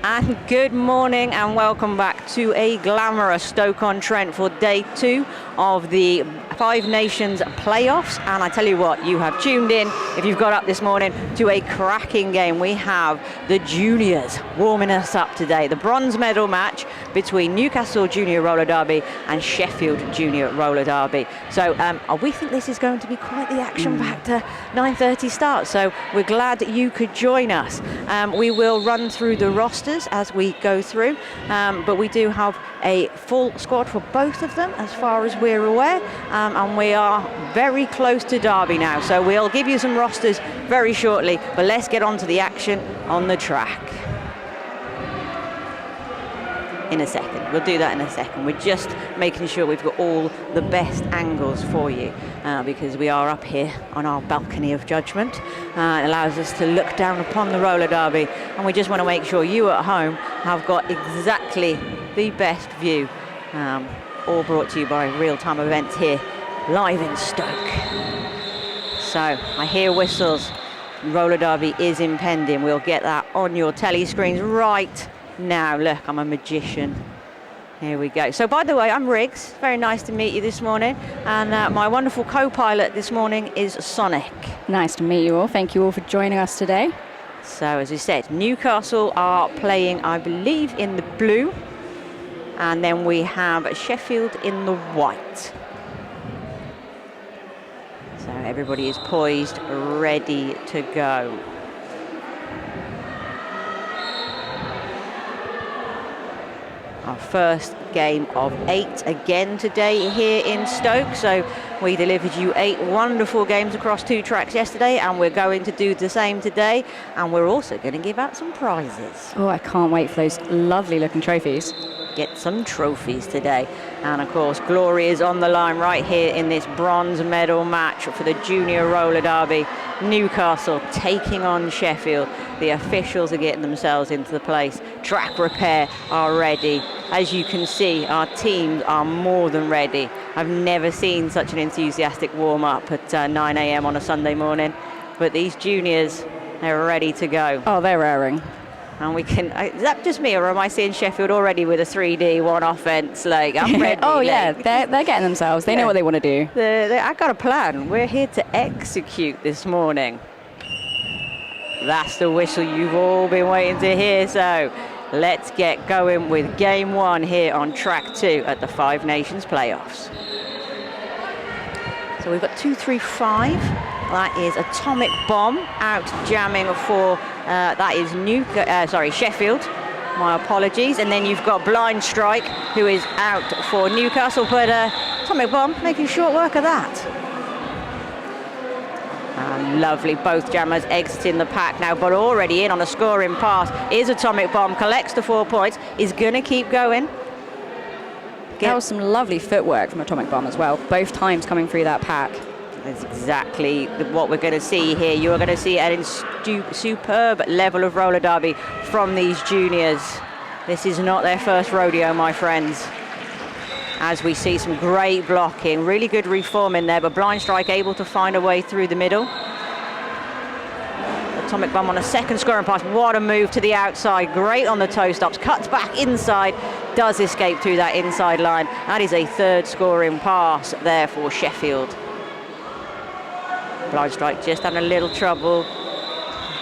And good morning and welcome back to a glamorous Stoke-on-Trent for day 2 of the Five Nations playoffs. And I tell you what, you have tuned in, if you've got up this morning, to a cracking game. We have the juniors warming us up today. The bronze medal match between Newcastle Junior Roller Derby and Sheffield Junior Roller Derby. So we think this is going to be quite the action-packed 9:30 start. So we're glad that you could join us. We will run through the rosters as we go through, but we do have a full squad for both of them as far as we're aware, and we are very close to Derby now, so we'll give you some rosters very shortly, but let's get on to the action on the track in a second. We'll do that in a second. We're just making sure we've got all the best angles for you, because we are up here on our balcony of judgment. It allows us to look down upon the roller derby, and we just want to make sure you at home have got exactly the best view, all brought to you by real-time events here live in Stoke. So I hear whistles. Roller derby is impending. We'll get that on your telly screens right now. Look, I'm a magician. Here we go. So by the way, I'm Riggs. Very nice to meet you this morning. And my wonderful co-pilot this morning is Sonic. Nice to meet you all. Thank you all for joining us today. So as we said, Newcastle are playing, I believe, in the blue. And then we have Sheffield in the white. So everybody is poised, ready to go. Our first game of 8 again today here in Stoke. So we delivered you 8 wonderful games across 2 tracks yesterday, and we're going to do the same today. And we're also going to give out some prizes. Oh, I can't wait for those lovely looking trophies. Get some trophies today. And of course, glory is on the line right here in this bronze medal match for the Junior Roller Derby. Newcastle taking on Sheffield. The officials are getting themselves into the place. Track repair are ready. As you can see, our teams are more than ready. I've never seen such an enthusiastic warm-up at 9 a.m. on a Sunday morning. But these juniors, they're ready to go. Oh, they're raring. And we can, is that just me, or am I seeing Sheffield already with a 3D, one offense? Like, I'm ready. Oh, yeah, they're getting themselves. They know what they want to do. I got a plan. We're here to execute this morning. That's the whistle you've all been waiting to hear. So let's get going with game 1 here on track 2 at the Five Nations playoffs. So we've got 2, 3, 5. That is Atomic Bomb out jamming for, that is Sheffield. My apologies. And then you've got Blind Strike, who is out for Newcastle. But Atomic Bomb making short work of that. Lovely, both jammers exiting the pack now, but already in on a scoring pass is Atomic Bomb. Collects the 4 points, is going to keep going. That was some lovely footwork from Atomic Bomb as well, both times coming through that pack. That's exactly what we're going to see here. You are going to see a superb level of roller derby from these juniors. This is not their first rodeo, my friends. As we see some great blocking, really good reforming there, but Blind Strike able to find a way through the middle. Atomic Bomb on a second scoring pass. What a move to the outside. Great on the toe stops. Cuts back inside. Does escape through that inside line. That is a 3rd scoring pass there for Sheffield. Blind Strike just having a little trouble.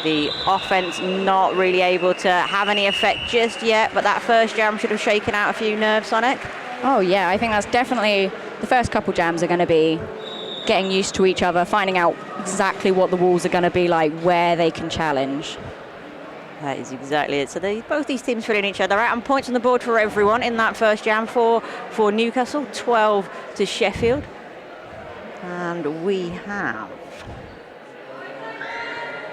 The offense not really able to have any effect just yet, but that first jam should have shaken out a few nerves, Sonic. Oh, yeah, I think that's definitely the first couple jams are going to be getting used to each other, finding out exactly what the walls are going to be like, where they can challenge. That is exactly it. So both these teams filling each other out, and points on the board for everyone in that first jam for Newcastle, 12 to Sheffield. And we have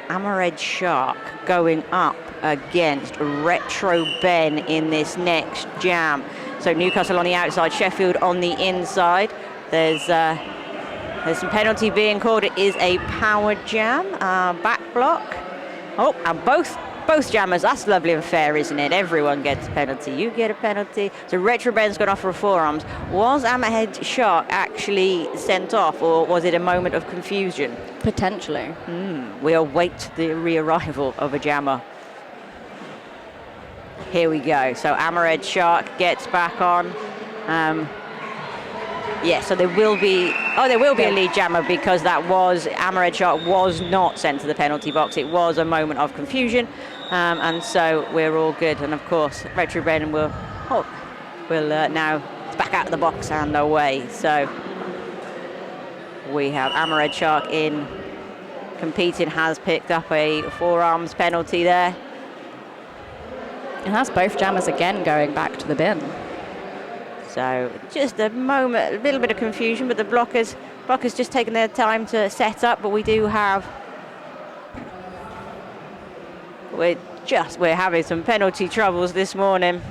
Hammerhead Shark going up against Retro Ben in this next jam. So Newcastle on the outside, Sheffield on the inside. There's some penalty being called. It is a power jam, back block. Oh, and both jammers. That's lovely and fair, isn't it? Everyone gets a penalty. You get a penalty. So Retro Ben's gone off for forearms. Was Hammerhead Shark actually sent off, or was it a moment of confusion? Potentially. We await the re-arrival of a jammer. Here we go. So Amared Shark gets back on. Yeah, so there will be a lead jammer, because that was, Amared Shark was not sent to the penalty box. It was a moment of confusion, and so we're all good. And of course, Retro Ben will now, it's back out of the box and away. So we have Amared Shark in, competing, has picked up a forearms penalty there. And that's both jammers again going back to the bin. So just a moment, a little bit of confusion, but the blockers just taking their time to set up. But we do have, we're having some penalty troubles this morning.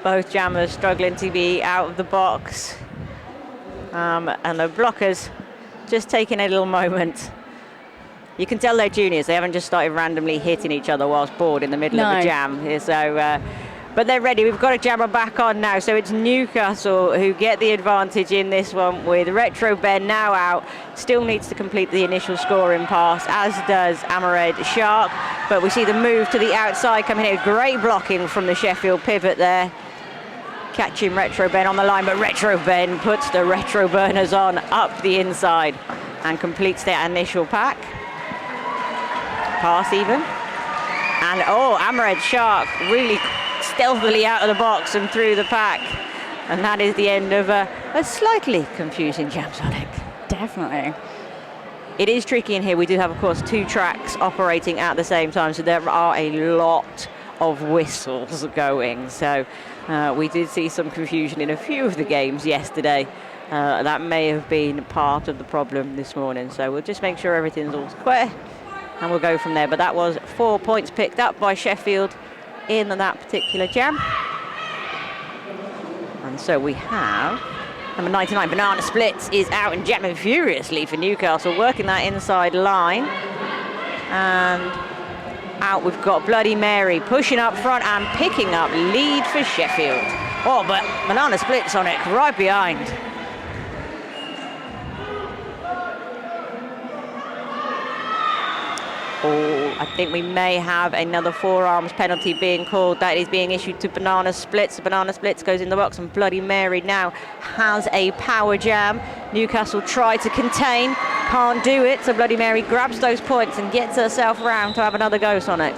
Both jammers struggling to be out of the box, and the blockers just taking a little moment. You can tell they're juniors; they haven't just started randomly hitting each other whilst bored in the middle of the jam. So. But they're ready. We've got a jammer back on now. So it's Newcastle who get the advantage in this one, with Retro Ben now out. Still needs to complete the initial scoring pass, as does Amared Shark. But we see the move to the outside coming in. Great blocking from the Sheffield pivot there. Catching Retro Ben on the line, but Retro Ben puts the Retro Burners on up the inside and completes their initial pack. Pass even. And Amared Shark really stealthily out of the box and through the pack, and that is the end of a slightly confusing jam, Sonic. Definitely. It is tricky in here. We do have, of course, 2 tracks operating at the same time, so there are a lot of whistles going. So we did see some confusion in a few of the games yesterday. That may have been part of the problem this morning, so we'll just make sure everything's all square and we'll go from there. But that was 4 points picked up by Sheffield in that particular jam. And so we have number 99, Banana Splits, is out and jamming furiously for Newcastle, working that inside line. And out we've got Bloody Mary pushing up front and picking up lead for Sheffield. Oh, but Banana Splits on it right behind. Oh, I think we may have another forearms penalty being called. That is being issued to Banana Splits. Banana Splits goes in the box, and Bloody Mary now has a power jam. Newcastle try to contain, can't do it, so Bloody Mary grabs those points and gets herself round to have another go, Sonic.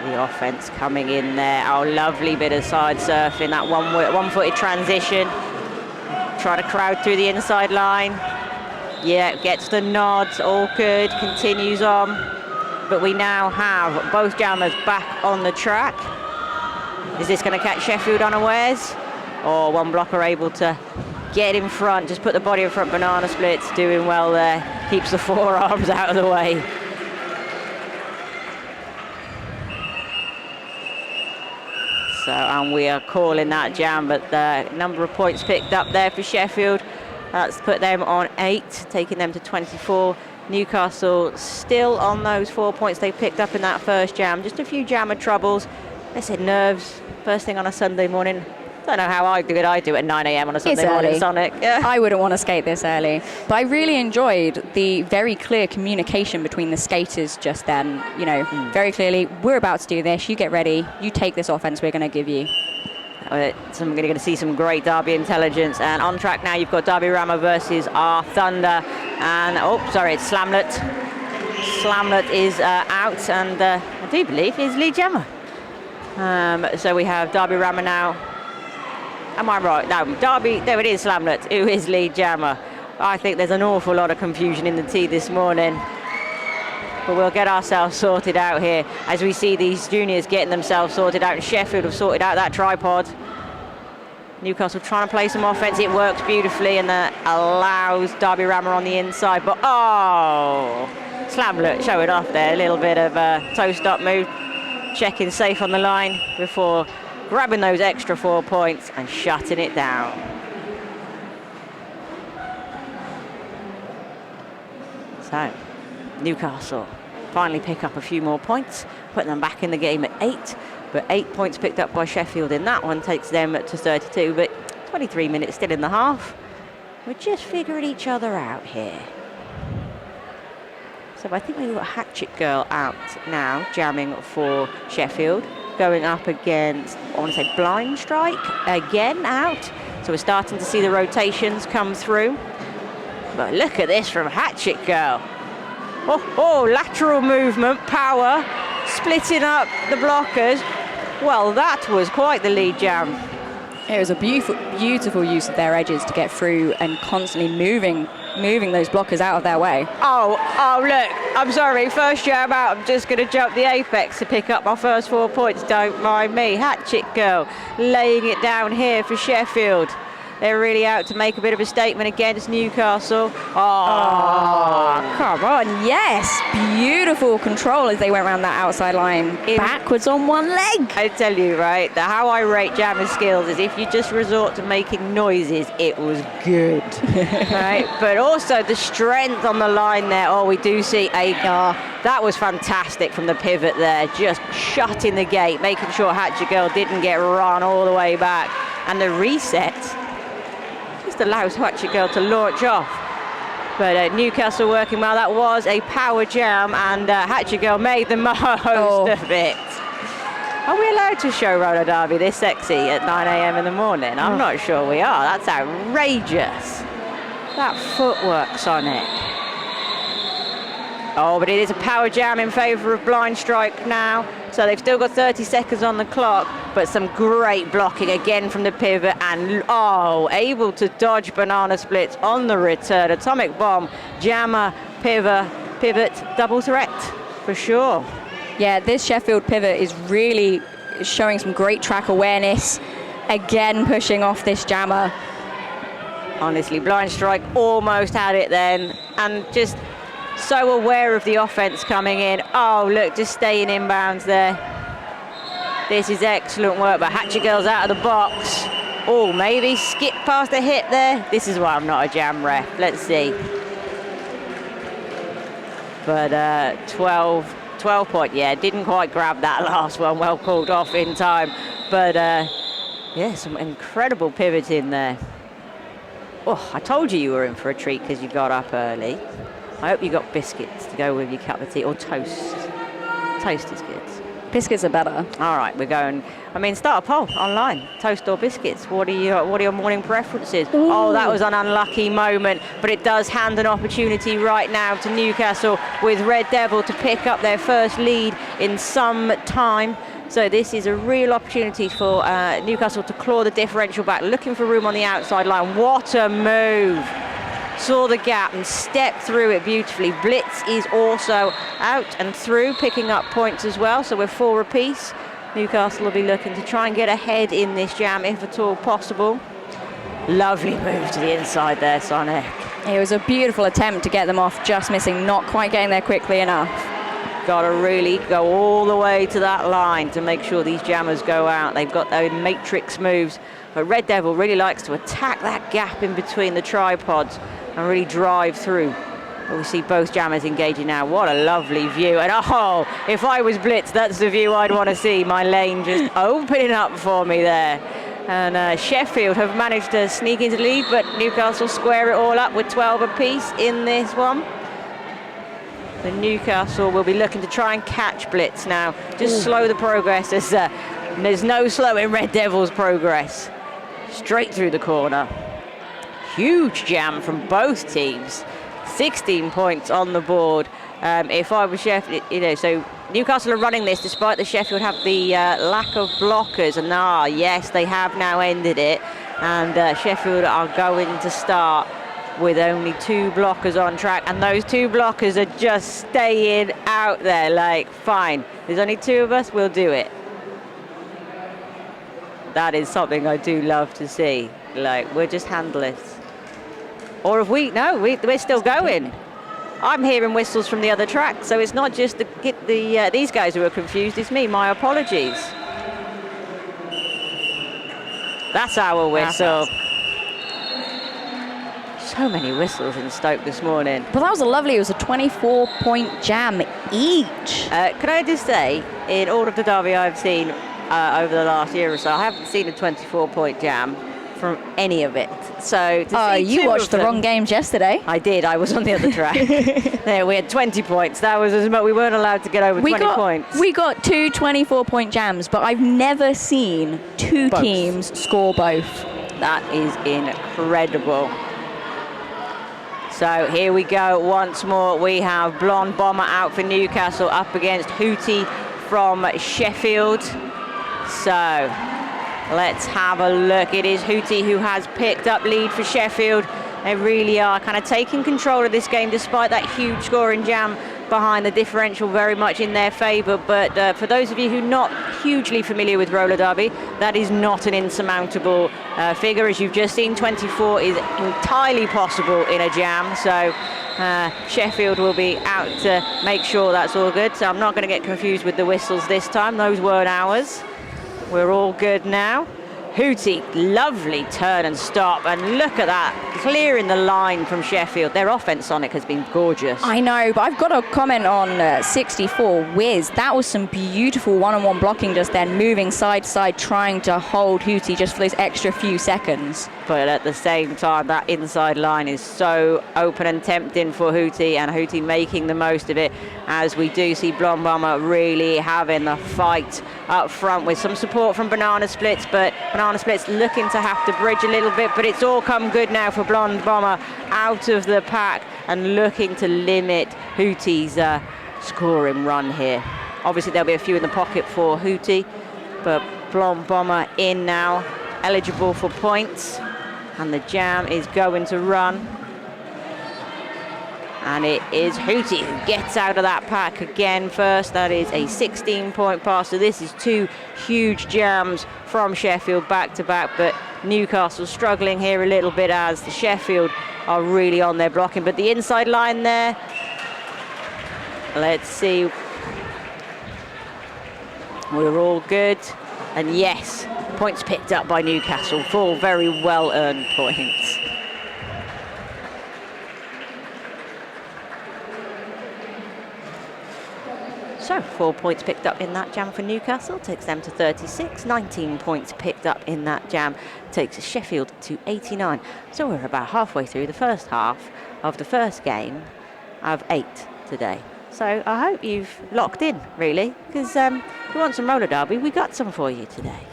The offense coming in there. Oh, lovely bit of side surfing, that one-footed transition. Try to crowd through the inside line. Yeah, gets the nods, all good, continues on. But we now have both jammers back on the track. Is this going to catch Sheffield unawares? Or one blocker able to get in front, just put the body in front. Banana Splits doing well there. Keeps the forearms out of the way. So, and we are calling that jam, but the number of points picked up there for Sheffield, that's put them on 8, taking them to 24. Newcastle still on those 4 points they picked up in that first jam. Just a few jammer troubles. I said nerves, first thing on a Sunday morning. Don't know how good I do at 9 a.m. on a Sunday morning, Sonic. Yeah. I wouldn't want to skate this early. But I really enjoyed the very clear communication between the skaters just then. You know, very clearly, we're about to do this, you get ready, you take this offense we're going to give you. So I'm going to see some great Derby intelligence. And on track now, you've got Derby Rammer versus our Thunder. And, it's Slamlet. Slamlet is out, and I do believe he's lead jammer. So we have Derby Rammer now. Am I right? No, Derby, there it is, Slamlet, who is lead jammer. I think there's an awful lot of confusion in the tee this morning. But we'll get ourselves sorted out here as we see these juniors getting themselves sorted out. And Sheffield have sorted out that tripod. Newcastle trying to play some offense. It works beautifully, and that allows Derby Rammer on the inside. But, Slamlet showing off there. A little bit of a toe-stop move. Checking safe on the line before grabbing those extra 4 points and shutting it down. So, Newcastle finally pick up a few more points, putting them back in the game at 8. But 8 points picked up by Sheffield in that one takes them to 32. But 23 minutes still in the half. We're just figuring each other out here. So I think we've got Hatchet Girl out now, jamming for Sheffield. Going up against, I want to say, Blind Strike, again out. So we're starting to see the rotations come through. But look at this from Hatchet Girl. Oh, lateral movement, power, splitting up the blockers. Well, that was quite the lead jam. It was a beautiful use of their edges to get through and constantly moving those blockers out of their way. Oh, look, I'm sorry, first jam out, I'm just going to jump the apex to pick up my first 4 points, don't mind me. Hatchet Girl laying it down here for Sheffield. They're really out to make a bit of a statement against Newcastle. Oh, come on, yes. Beautiful control as they went around that outside line. Backwards on one leg. I tell you, right, how I rate jamming skills is if you just resort to making noises, it was good. Right? But also the strength on the line there. Oh, we do see Agar. That was fantastic from the pivot there. Just shutting the gate, making sure Hatchet Girl didn't get run all the way back. And the reset just allows Hatchet Girl to launch off. But Newcastle working well. That was a power jam, and Hatchet Girl made the most of it. Are we allowed to show roller derby this sexy at 9 a.m. in the morning? I'm not sure we are. That's outrageous. That footwork, Sonic. Oh, but it is a power jam in favour of Blind Strike now. So they've still got 30 seconds on the clock, but some great blocking again from the pivot, and able to dodge banana splits on the return. Atomic bomb, jammer, pivot, double threat for sure. Yeah, this Sheffield pivot is really showing some great track awareness. Again, pushing off this jammer. Honestly, Blind Strike almost had it then, and just so aware of the offense coming in. Oh, look, just staying inbounds there. This is excellent work, but Hatchet Girl's out of the box. Oh, maybe skip past a hit there. This is why I'm not a jam ref. Let's see. But 12 point, yeah, didn't quite grab that last one. Well called off in time. But yeah, some incredible pivoting there. Oh, I told you were in for a treat because you got up early. I hope you got biscuits to go with your cup of tea, or toast. Toast is good. Biscuits are better. All right, we're going. I mean, start a poll online. Toast or biscuits? What are your morning preferences? Ooh. Oh, that was an unlucky moment, but it does hand an opportunity right now to Newcastle with Red Devil to pick up their first lead in some time. So this is a real opportunity for Newcastle to claw the differential back, looking for room on the outside line. What a move. Saw the gap and stepped through it beautifully. Blitz is also out and through, picking up points as well. So we're 4 apiece. Newcastle will be looking to try and get ahead in this jam, if at all possible. Lovely move to the inside there, Sonic. It was a beautiful attempt to get them off, just missing, not quite getting there quickly enough. Got to really go all the way to that line to make sure these jammers go out. They've got those matrix moves. But Red Devil really likes to attack that gap in between the tripods and really drive through. But we see both jammers engaging now. What a lovely view. And oh, if I was Blitz, that's the view I'd want to see. My lane just opening up for me there. And Sheffield have managed to sneak into the lead, but Newcastle square it all up with 12 apiece in this one. The Newcastle will be looking to try and catch Blitz now. Just slow the progress, as there's no slowing Red Devil's progress. Straight through the corner. Huge jam from both teams. 16 points on the board. If I was Sheffield, so Newcastle are running this despite the Sheffield have the lack of blockers. And yes, they have now ended it. And Sheffield are going to start with only 2 blockers on track. And those 2 blockers are just staying out there. Like, fine, there's only 2 of us, we'll do it. That is something I do love to see. Like, we'll just handle it. Or if we're still going. I'm hearing whistles from the other track, so it's not just these guys who are confused, it's me. My apologies. That's our whistle. So many whistles in Stoke this morning. But that was it was a 24-point jam each. Can I just say, in all of the derby I've seen over the last year or so, I haven't seen a 24-point jam. from any of it. So you watched the wrong games yesterday. I did. I was on the other track. There, we had 20 points. That was as much. We weren't allowed to get over 20 points. We got two 24-point jams, but I've never seen two teams score both. That is incredible. So here we go once more. We have Blonde Bomber out for Newcastle up against Hootie from Sheffield. So let's have a look. It is Hootie who has picked up lead for Sheffield. They really are kind of taking control of this game despite that huge scoring jam behind, the differential very much in their favour. But for those of you who are not hugely familiar with roller derby, that is not an insurmountable figure. As you've just seen, 24 is entirely possible in a jam. So Sheffield will be out to make sure that's all good. So I'm not going to get confused with the whistles this time. Those weren't ours. We're all good now. Hootie, lovely turn and stop, and look at that, clearing the line from Sheffield. Their offense, Sonic, has been gorgeous. I know, but I've got a comment on 64, Wiz. That was some beautiful one-on-one blocking just then, moving side to side, trying to hold Hootie just for those extra few seconds. But at the same time, that inside line is so open and tempting for Hootie, and Hootie making the most of it, as we do see Blonde Bomber really having the fight up front with some support from Banana Splits, but Banana Splits looking to have to bridge a little bit, but it's all come good now for Blonde Bomber out of the pack and looking to limit Hootie's scoring run here. Obviously there'll be a few in the pocket for Hootie, but Blonde Bomber in now, eligible for points, and the jam is going to run. And it is Hootie who gets out of that pack again first. That is a 16-point pass. So this is two huge jams from Sheffield back to back. But Newcastle struggling here a little bit as the Sheffield are really on their blocking. But the inside line there, let's see. We're all good. And yes, points picked up by Newcastle. 4 very well-earned points. So 4 points picked up in that jam for Newcastle, takes them to 36. 19 points picked up in that jam takes Sheffield to 89. So we're about halfway through the first half of the first game of 8 today. So I hope you've locked in, really, because if you want some roller derby, we got some for you today.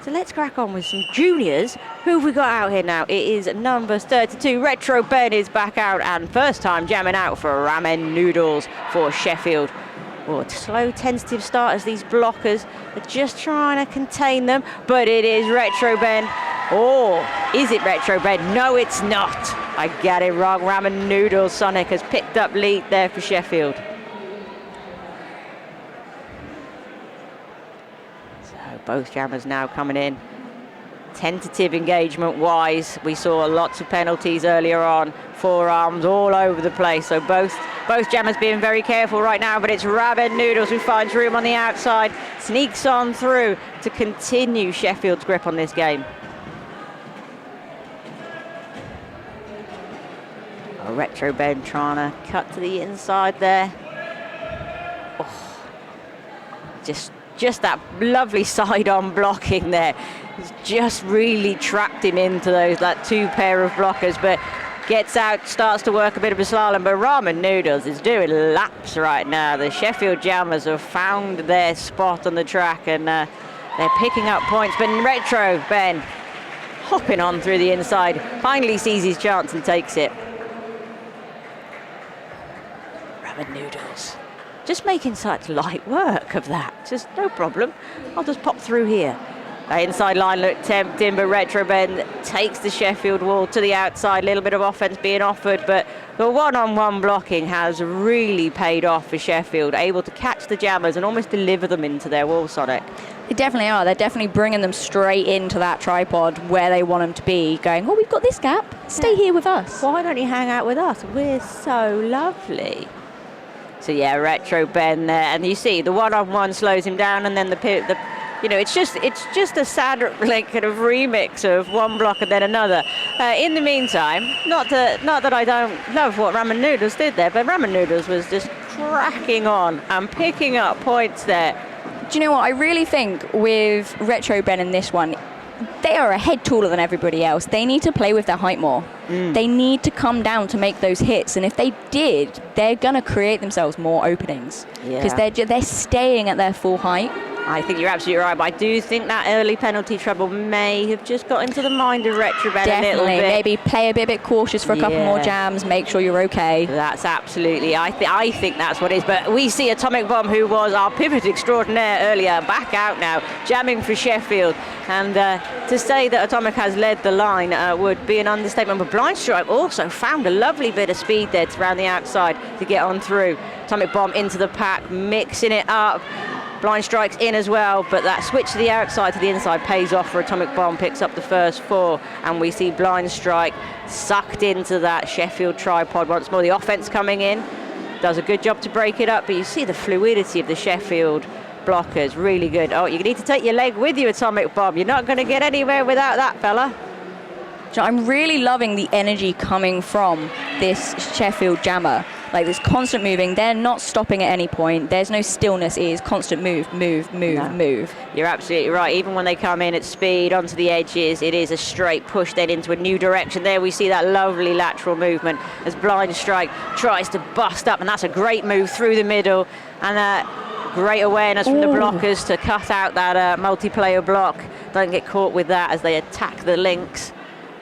So let's crack on with some juniors. Who have we got out here now? It is number 32. Retro Ben is back out, and first time jamming out for Ramen Noodles for Sheffield. Oh, slow, tentative start as these blockers are just trying to contain them, but it is Retro Ben. Oh, is it Retro Ben? No, it's not. I got it wrong. Ramen Noodles. Sonic has picked up lead there for Sheffield. So both jammers now coming in. Tentative engagement wise, we saw lots of penalties earlier on, forearms all over the place, so both jammers being very careful right now, but it's Ramen Noodles who finds room on the outside, sneaks on through to continue Sheffield's grip on this game. Oh, Retro Ben trying to cut to the inside there. Oh, just that lovely side-on blocking there. It's just really trapped him into that 2 pair of blockers, but gets out, starts to work a bit of a slalom, but Ramen Noodles is doing laps right now. The Sheffield Jammers have found their spot on the track, and they're picking up points, but Retro Ben hopping on through the inside, finally sees his chance and takes it. Ramen Noodles. Just making such light work of that. Just no problem. I'll just pop through here. The inside line looked tempting, but Retro Ben takes the Sheffield wall to the outside. A little bit of offense being offered, but the one-on-one blocking has really paid off for Sheffield, able to catch the jammers and almost deliver them into their wall, Sonic. They definitely are. They're definitely bringing them straight into that tripod where they want them to be, going, oh, we've got this gap. Stay here with us. Why don't you hang out with us? We're so lovely. So yeah, Retro Ben there, and you see the one-on-one slows him down, and then it's just a sad like kind of remix of one block and then another. In the meantime, not that I don't love what Ramen Noodles did there, but Ramen Noodles was just cracking on and picking up points there. Do you know what? I really think with Retro Ben in this one, they are a head taller than everybody else. They need to play with their height more. They need to come down to make those hits. And if they did, they're going to create themselves more openings. Because they're staying at their full height. I think you're absolutely right, but I do think that early penalty trouble may have just got into the mind of Retrobed a little bit. Maybe play a bit cautious for a couple more jams, make sure you're okay. That's absolutely, I think that's what it is. But we see Atomic Bomb, who was our pivot extraordinaire earlier, back out now, jamming for Sheffield. And to say that Atomic has led the line would be an understatement. But Blind Strike also found a lovely bit of speed there around the outside to get on through. Atomic Bomb into the pack, mixing it up. Blind Strike's in as well, but that switch to the outside to the inside pays off for Atomic Bomb, picks up the first 4, and we see Blind Strike sucked into that Sheffield tripod once more. The offense coming in, does a good job to break it up, but you see the fluidity of the Sheffield blockers, really good. Oh, you need to take your leg with you, Atomic Bomb. You're not going to get anywhere without that, fella. So I'm really loving the energy coming from this Sheffield jammer. Like this constant moving, they're not stopping at any point. There's no stillness, it is constant move. You're absolutely right. Even when they come in at speed onto the edges, it is a straight push then into a new direction. There we see that lovely lateral movement as Blind Strike tries to bust up, and that's a great move through the middle, and great awareness from the blockers to cut out that multiplayer block. Don't get caught with that as they attack the links.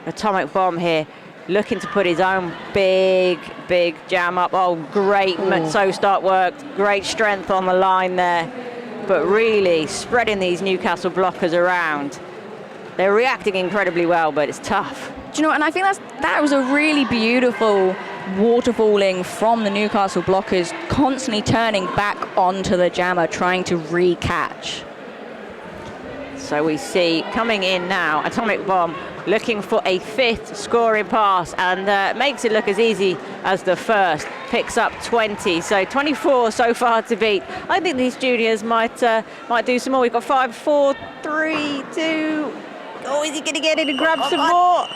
Atomic Bomb here, looking to put his own big jam up. Oh, great so start work, great strength on the line there, but really spreading these Newcastle blockers around. They're reacting incredibly well, but it's tough. Do you know what? And I think that was a really beautiful waterfalling from the Newcastle blockers, constantly turning back onto the jammer, trying to re-catch. So we see coming in now, Atomic Bomb looking for a 5th scoring pass, and makes it look as easy as the first. Picks up 20, so 24 so far to beat. I think these juniors might do some more. We've got 5, 4, 3, 2. Oh, is he going to get in and grab some more?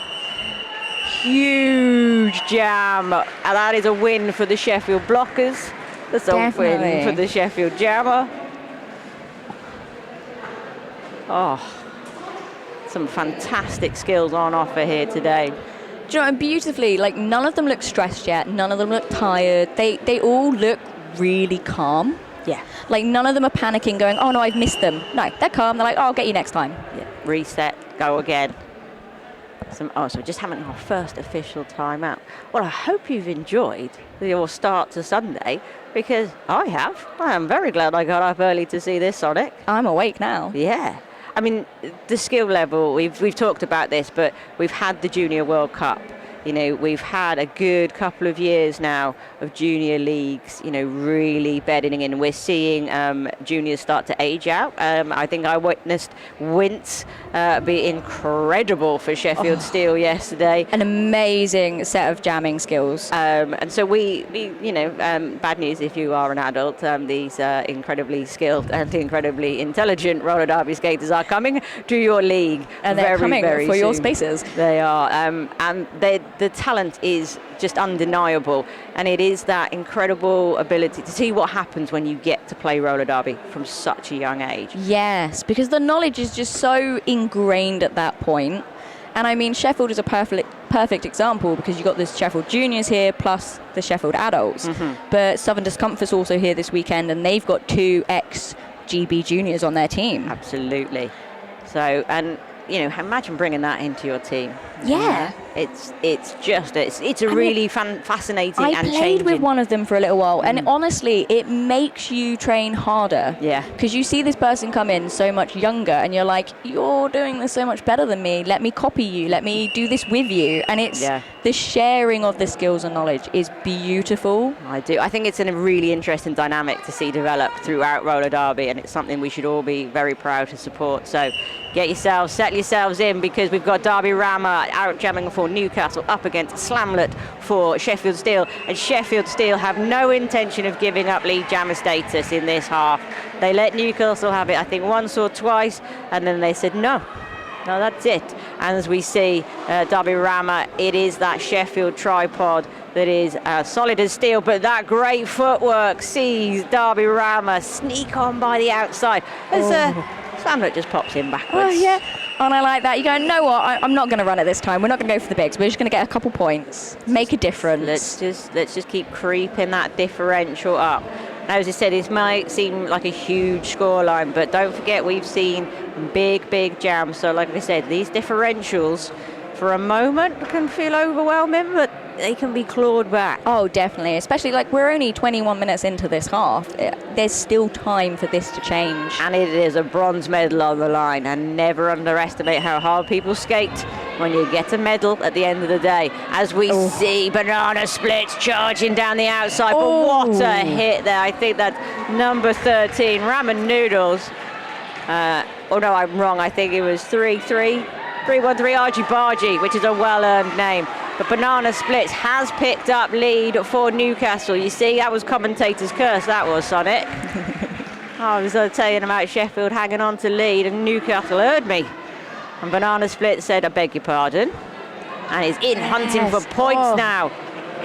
Huge jam. And that is a win for the Sheffield blockers. That's a win for the Sheffield jammer. Oh, some fantastic skills on offer here today. Do you know, and beautifully, like none of them look stressed yet, none of them look tired. They all look really calm. Yeah. Like none of them are panicking, going, oh no, I've missed them. No, they're calm. They're like, oh, I'll get you next time. Yeah. Reset, go again. So just having our first official timeout. Well, I hope you've enjoyed your start to Sunday, because I have. I am very glad I got up early to see this, Sonic. I'm awake now. Yeah. I mean, the skill level, we've talked about this, but we've had the Junior World Cup. You know, we've had a good couple of years now of junior leagues, you know, really bedding in. We're seeing juniors start to age out. I think I witnessed Wince be incredible for Sheffield Steel yesterday. An amazing set of jamming skills. And so we you know, bad news if you are an adult, these incredibly skilled and incredibly intelligent roller derby skaters are coming to your league. And they're coming very for soon. Your spaces. They are. And the talent is just undeniable, and it is that incredible ability to see what happens when you get to play roller derby from such a young age. Yes, because the knowledge is just so ingrained at that point. And I mean, Sheffield is a perfect example, because you've got the Sheffield juniors here plus the Sheffield adults. But Southern Discomfort's also here this weekend, and they've got 2 ex-GB juniors on their team. Absolutely. So, and you know, imagine bringing that into your team. Yeah. It's a really fascinating and changing. I played with one of them for a little while, and honestly, it makes you train harder. Yeah. Because you see this person come in so much younger, and you're like, you're doing this so much better than me. Let me copy you. Let me do this with you. And it's the sharing of the skills and knowledge is beautiful. I do. I think it's a really interesting dynamic to see develop throughout roller derby, and it's something we should all be very proud to support. So settle yourselves in, because we've got Derby Rammer out jamming for Newcastle up against Slamlet for Sheffield Steel, and Sheffield Steel have no intention of giving up league jammer status in this half. They let Newcastle have it, I think, once or twice, and then they said no, that's it. And as we see, Derby Rammer, it is that Sheffield tripod that is solid as steel, but that great footwork sees Derby Rammer sneak on by the outside as Slamlet just pops in backwards. Oh, yeah. And I like that. You go, no what? I'm not going to run it this time. We're not going to go for the bigs. We're just going to get a couple points, make a difference. Let's just keep creeping that differential up. Now, as I said, this might seem like a huge scoreline, but don't forget we've seen big jams. So, like I said, these differentials, for a moment, can feel overwhelming, but they can be clawed back. Oh, definitely. Especially like we're only 21 minutes into this half. There's still time for this to change. And it is a bronze medal on the line, and never underestimate how hard people skate when you get a medal at the end of the day. As we see Banana Splits charging down the outside, but what a hit there. I think that's number 13, Ramen Noodles. Oh no, I'm wrong. I think it was 313 Argy Bargy, which is a well-earned name. But Banana Splits has picked up lead for Newcastle. You see, that was commentator's curse, that was, Sonic. I was telling about Sheffield hanging on to lead, and Newcastle heard me. And Banana Splits said, I beg your pardon. And is in hunting for points now.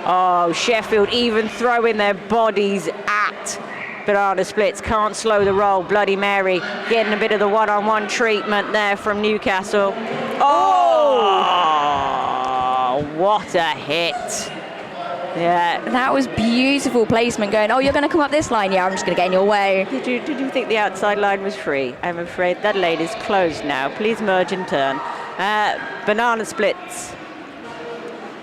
Oh, Sheffield even throwing their bodies at Banana Splits. Can't slow the roll. Bloody Mary getting a bit of the one-on-one treatment there from Newcastle. What a hit. Yeah. That was beautiful placement going, you're going to come up this line? Yeah, I'm just going to get in your way. Did you think the outside line was free? I'm afraid that lane is closed now. Please merge and turn. Banana Splits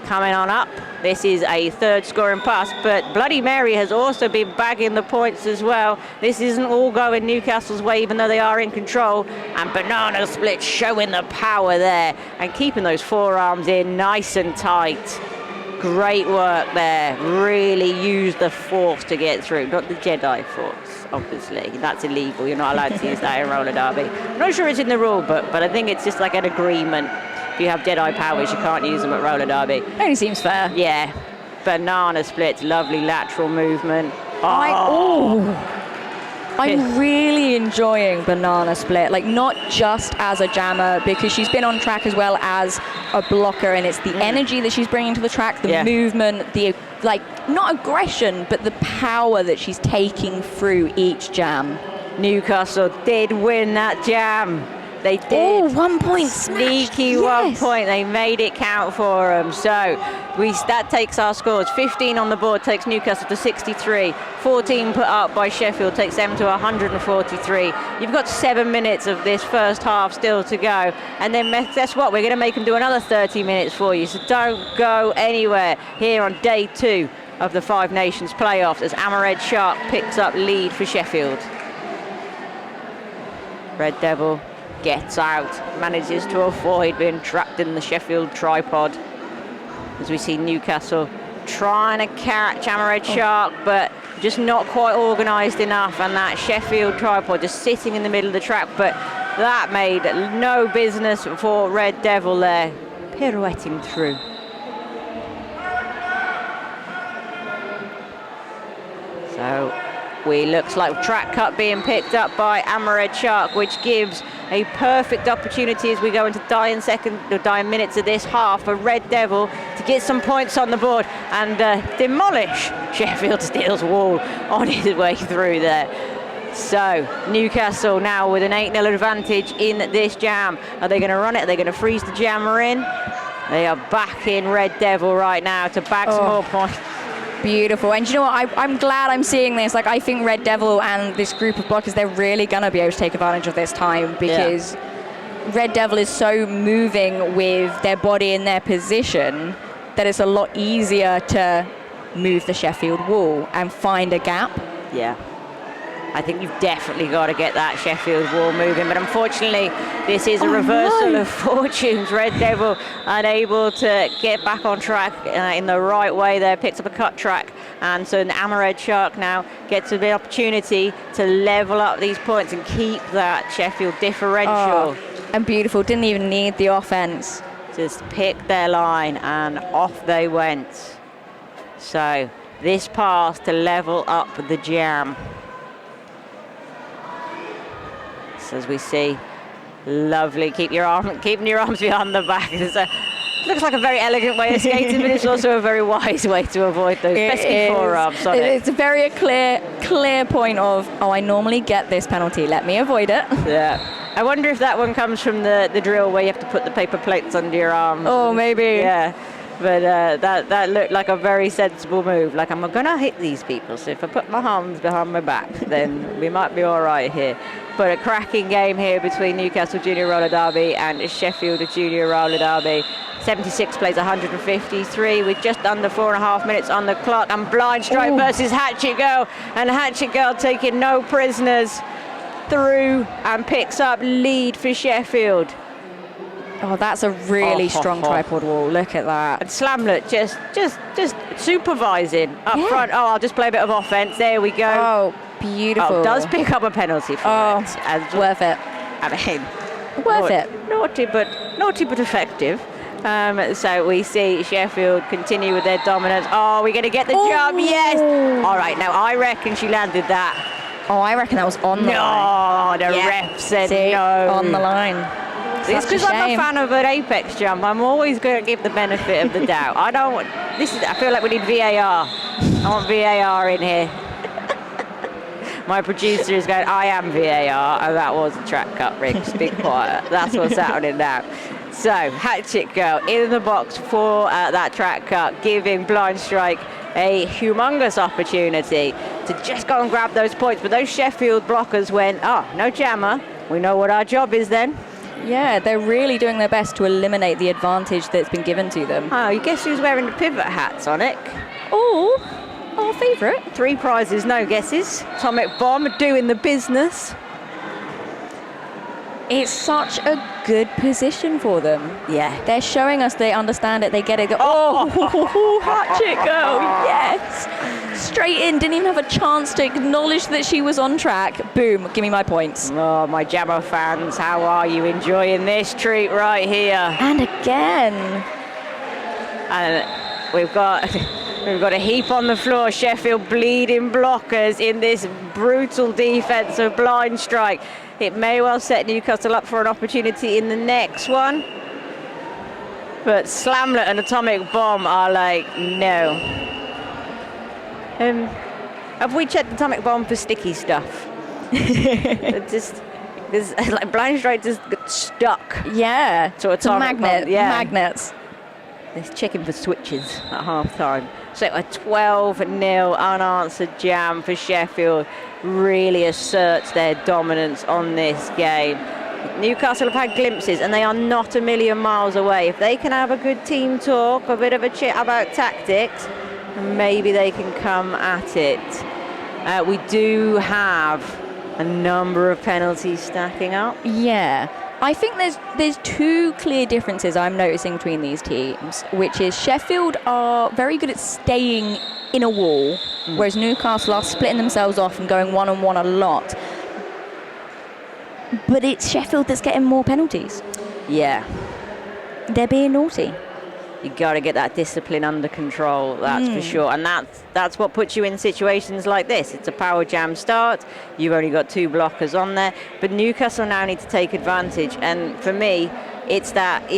coming on up. This is a third scoring pass, but Bloody Mary has also been bagging the points as well. This isn't all going Newcastle's way, even though they are in control. And Banana Split showing the power there and keeping those forearms in nice and tight. Great work there. Really used the force to get through, not the Jedi force, obviously. That's illegal. You're not allowed to use that in roller derby. I'm not sure it's in the rule book, but I think it's just like an agreement. If you have Jedi powers, you can't use them at roller derby. Only seems fair. Yeah. Banana Splits, lovely lateral movement. I'm really enjoying Banana Split, like not just as a jammer, because she's been on track as well as a blocker, and it's the energy that she's bringing to the track, the movement, the not aggression, but the power that she's taking through each jam. Newcastle did win that jam. They did. 1 point. Sneaky 1 point. They made it count for them. So that takes our scores. 15 on the board takes Newcastle to 63. 14 put up by Sheffield takes them to 143. You've got 7 minutes of this first half still to go. And then guess what? We're going to make them do another 30 minutes for you. So don't go anywhere here on day 2 of the Five Nations playoffs as Amared Shark picks up lead for Sheffield. Red Devil gets out, manages to avoid being trapped in the Sheffield tripod. As we see Newcastle trying to catch Amared Shark, but just not quite organised enough, and that Sheffield tripod just sitting in the middle of the track, but that made no business for Red Devil there, pirouetting through. So looks like track cut being picked up by Amared Shark, which gives a perfect opportunity as we go into dying minutes of this half for Red Devil to get some points on the board and demolish Sheffield Steel's wall on his way through there. So Newcastle now with an 8-0 advantage in this jam. Are they going to run it? Are they going to freeze the jammer in? They are back in Red Devil right now to bag some more points. Beautiful. And you know what? I'm glad I'm seeing this. Like, I think Red Devil and this group of blockers, they're really going to be able to take advantage of this time, because Red Devil is so moving with their body and their position that it's a lot easier to move the Sheffield wall and find a gap. Yeah. I think you've definitely got to get that Sheffield wall moving, but unfortunately this is a reversal of fortunes. Red Devil unable to get back on track in the right way there, picks up a cut track, and so Amared Shark now gets an opportunity to level up these points and keep that Sheffield differential. And beautiful, didn't even need the offense. Just picked their line and off they went. So this pass to level up the jam. As we see, lovely. Keeping your arms behind the back. Looks like a very elegant way of skating, but it's also a very wise way to avoid those pesky forearms on it. It's a very clear point of, I normally get this penalty. Let me avoid it. Yeah. I wonder if that one comes from the drill where you have to put the paper plates under your arms. Oh, maybe. Yeah. But that looked like a very sensible move. Like, I'm going to hit these people, so if I put my arms behind my back, then we might be all right here. But a cracking game here between Newcastle Junior Roller Derby and Sheffield Junior Roller Derby. 76 plays 153 with just under 4.5 minutes on the clock. And Blind Strike versus Hatchet Girl. And Hatchet Girl taking no prisoners through and picks up lead for Sheffield. Oh, that's a really strong tripod wall. Look at that. And Slamlet just supervising up front. Oh, I'll just play a bit of offense. There we go. Oh, beautiful. Oh, does pick up a penalty for it. And worth it. I mean, worth it. Naughty but effective. So we see Sheffield continue with their dominance. Oh, we're going to get the job. Yes. All right. Now I reckon she landed that. Oh, I reckon that was on the line. No, the ref said no. On the line. It's because I'm a fan of an apex jump. I'm always going to give the benefit of the doubt. I feel like we need VAR. I want VAR in here. My producer is going, I am VAR, and that was a track cut, Riggs. Be quiet. That's what's happening now. So, Hatchet Girl in the box for that track cut, giving Blind Strike a humongous opportunity to just go and grab those points. But those Sheffield blockers went, no jammer. We know what our job is then. Yeah, they're really doing their best to eliminate the advantage that's been given to them. Oh, you guess who's wearing the pivot hat, Sonic? Oh, our favourite. 3 prizes, no guesses. Atomic Bomb doing the business. It's such a good position for them. Yeah. They're showing us they understand it, they get it. Hatchet Girl, yes. Straight in, didn't even have a chance to acknowledge that she was on track. Boom, give me my points. Oh, my Jammer fans, how are you enjoying this treat right here? And again. And we've got a heap on the floor. Sheffield bleeding blockers in this brutal defence of Blind Strike. It may well set Newcastle up for an opportunity in the next one. But Slamlet and Atomic Bomb are like, no. Have we checked Atomic Bomb for sticky stuff? Like Blind Strike just got stuck. Yeah. To Atomic Bomb. Yeah. Magnets. They're checking for switches at half time. So a 12-0 unanswered jam for Sheffield really asserts their dominance on this game. Newcastle have had glimpses and they are not a million miles away. If they can have a good team talk, a bit of a chat about tactics, maybe they can come at it. We do have a number of penalties stacking up. Yeah. I think there's 2 clear differences I'm noticing between these teams, which is Sheffield are very good at staying in a wall, whereas Newcastle are splitting themselves off and going one-on-one a lot. But it's Sheffield that's getting more penalties. Yeah. They're being naughty. You got to get that discipline under control, that's for sure. And that's what puts you in situations like this. It's a power jam start. You've only got 2 blockers on there. But Newcastle now need to take advantage. And for me, it's that,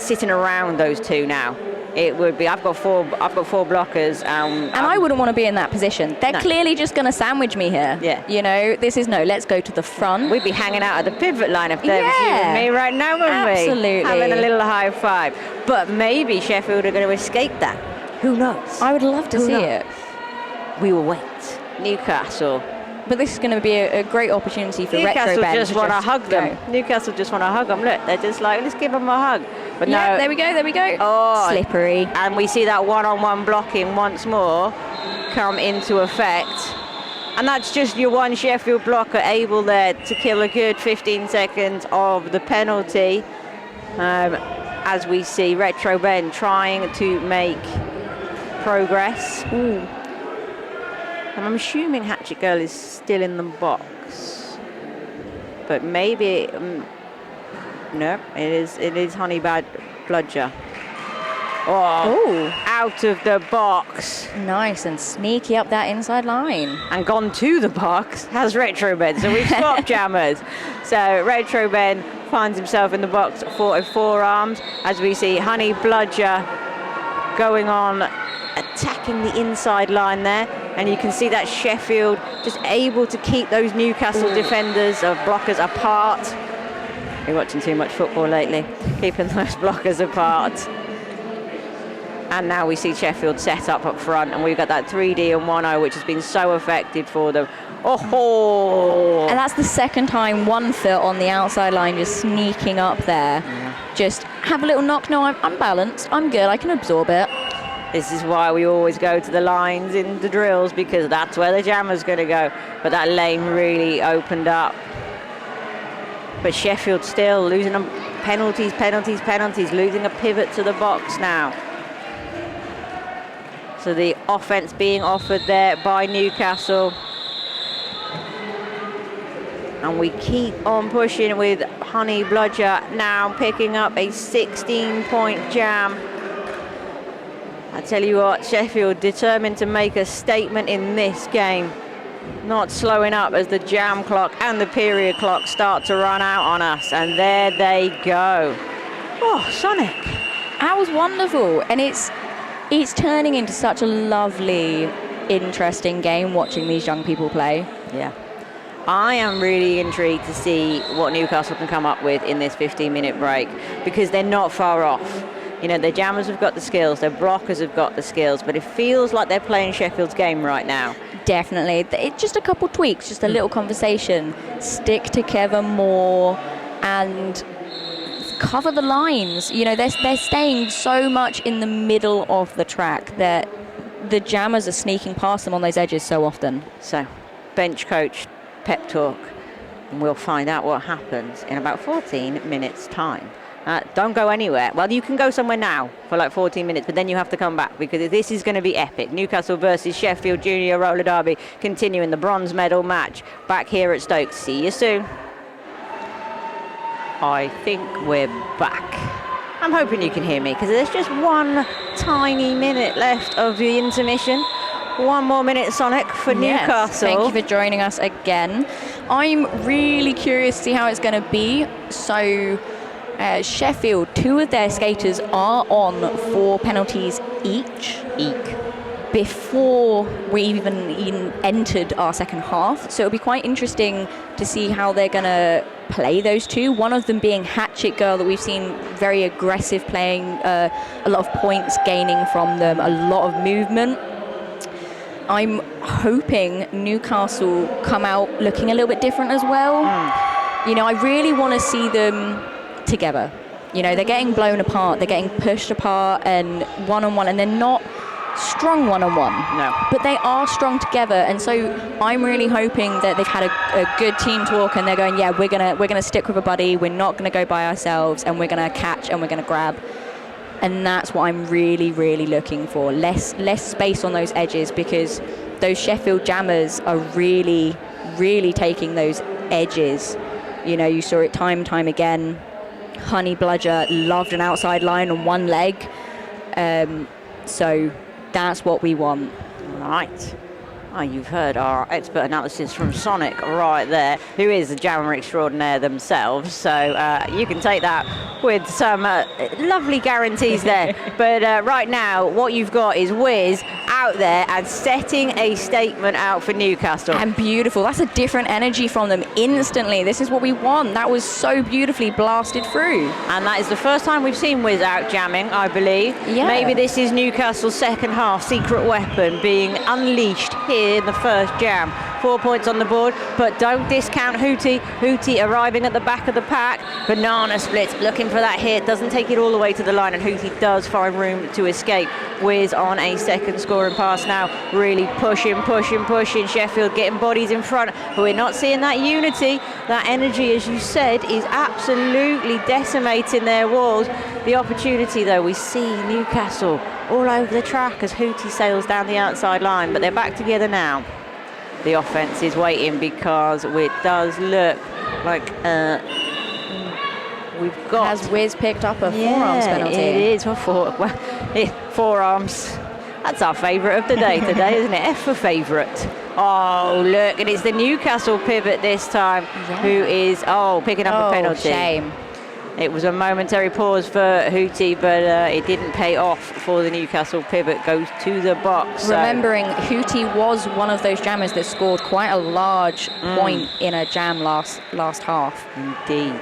sitting around those 2 now. It would be, I've got four blockers. And I wouldn't want to be in that position. They're clearly just going to sandwich me here. Yeah. This is let's go to the front. We'd be hanging out at the pivot line if there was you and me right now, wouldn't we? Absolutely. Having a little high five. But maybe Sheffield are going to escape that. Who knows? I would love to see it. We will wait. Newcastle. But this is going to be a great opportunity for Newcastle Retro just want to hug them. Newcastle just want to hug them. Look, they're just like, let's give them a hug. But no. There we go. Oh, slippery. And we see that one-on-one blocking once more come into effect. And that's just your one Sheffield blocker able there to kill a good 15 seconds of the penalty. As we see Retro Ben trying to make progress. Ooh. And I'm assuming Hatchet Girl is still in the box. But maybe... no, it is Honey Bludger. Oh, out of the box. Nice and sneaky up that inside line. And gone to the box has Retro Ben. So we've swapped jammers. So Retro Ben finds himself in the box for a forearms as we see Honey Bludger going on, attacking the inside line there. And you can see that Sheffield just able to keep those Newcastle defenders of blockers apart. You're watching too much football lately, keeping those blockers apart. And now we see Sheffield set up front, and we've got that 3D and 1-0, which has been so effective for them. Oh! And that's the second time one foot on the outside line just sneaking up there. Yeah. Just have a little knock. No, I'm balanced. I'm good. I can absorb it. This is why we always go to the lines in the drills, because that's where the jammer's going to go. But that lane really opened up. But Sheffield still losing them. Penalties, losing a pivot to the box now. So the offense being offered there by Newcastle. And we keep on pushing with Honey Bludger now picking up a 16-point jam. I tell you what, Sheffield determined to make a statement in this game. Not slowing up as the jam clock and the period clock start to run out on us. And there they go. Oh, Sonic. That was wonderful. And it's turning into such a lovely, interesting game watching these young people play. Yeah. I am really intrigued to see what Newcastle can come up with in this 15-minute break, because they're not far off. You know, their jammers have got the skills, their blockers have got the skills, but it feels like they're playing Sheffield's game right now. Definitely. It's just a couple tweaks, just a little conversation. Stick together more and cover the lines. You know, they're staying so much in the middle of the track that the jammers are sneaking past them on those edges so often. So, bench coach pep talk, and we'll find out what happens in about 14 minutes' time. Don't go anywhere. Well, you can go somewhere now for like 14 minutes, but then you have to come back, because this is going to be epic. Newcastle versus Sheffield Junior Roller Derby, continuing the bronze medal match back here at Stoke. See you soon. I think we're back. I'm hoping you can hear me, because there's just one tiny minute left of the intermission. One more minute, Sonic, for Newcastle. Thank you for joining us again. I'm really curious to see how it's going to be. So, Sheffield, 2 of their skaters are on 4 penalties each. Before we even entered our second half. So it'll be quite interesting to see how they're going to play those 2. One of them being Hatchet Girl, that we've seen very aggressive playing, a lot of points gaining from them, a lot of movement. I'm hoping Newcastle come out looking a little bit different as well. You know, I really want to see them together. You know, they're getting blown apart, they're getting pushed apart and one-on-one, and they're not strong one-on-one. No. But they are strong together, and so I'm really hoping that they've had a good team talk, and they're going, yeah, we're gonna stick with a buddy, we're not gonna go by ourselves, and we're gonna catch and we're gonna grab. And that's what I'm really, really looking for. Less space on those edges, because those Sheffield jammers are really, really taking those edges. You know, you saw it time and time again. Honey Bludger loved an outside line on one leg. So that's what we want. Right. Oh, you've heard our expert analysis from Sonic right there, who is a jammer extraordinaire themselves. So you can take that with some lovely guarantees there. But right now, what you've got is Wiz out there and setting a statement out for Newcastle. And beautiful. That's a different energy from them instantly. This is what we want. That was so beautifully blasted through. And that is the first time we've seen Wiz out jamming, I believe. Yeah. Maybe this is Newcastle's second half secret weapon being unleashed here in the first jam. 4 points on the board, but don't discount Hootie. Hootie arriving at the back of the pack. Banana splits, looking for that hit. Doesn't take it all the way to the line, and Hootie does find room to escape. Wiz on a second scoring pass now. Really pushing. Sheffield getting bodies in front, but we're not seeing that unity. That energy, as you said, is absolutely decimating their walls. The opportunity, though, we see Newcastle all over the track as Hootie sails down the outside line, but they're back together now. The offense is waiting, because it does look like we've got... Has Wiz picked up a forearms penalty? It is. Forearms. That's our favourite of the day today, isn't it? F for favourite. Oh, look, and it's the Newcastle pivot this time, who is, picking up a penalty. Shame. It was a momentary pause for Hootie, but it didn't pay off for the Newcastle pivot. Goes to the box. Remembering, Hootie was one of those jammers that scored quite a large point in a jam last half. Indeed.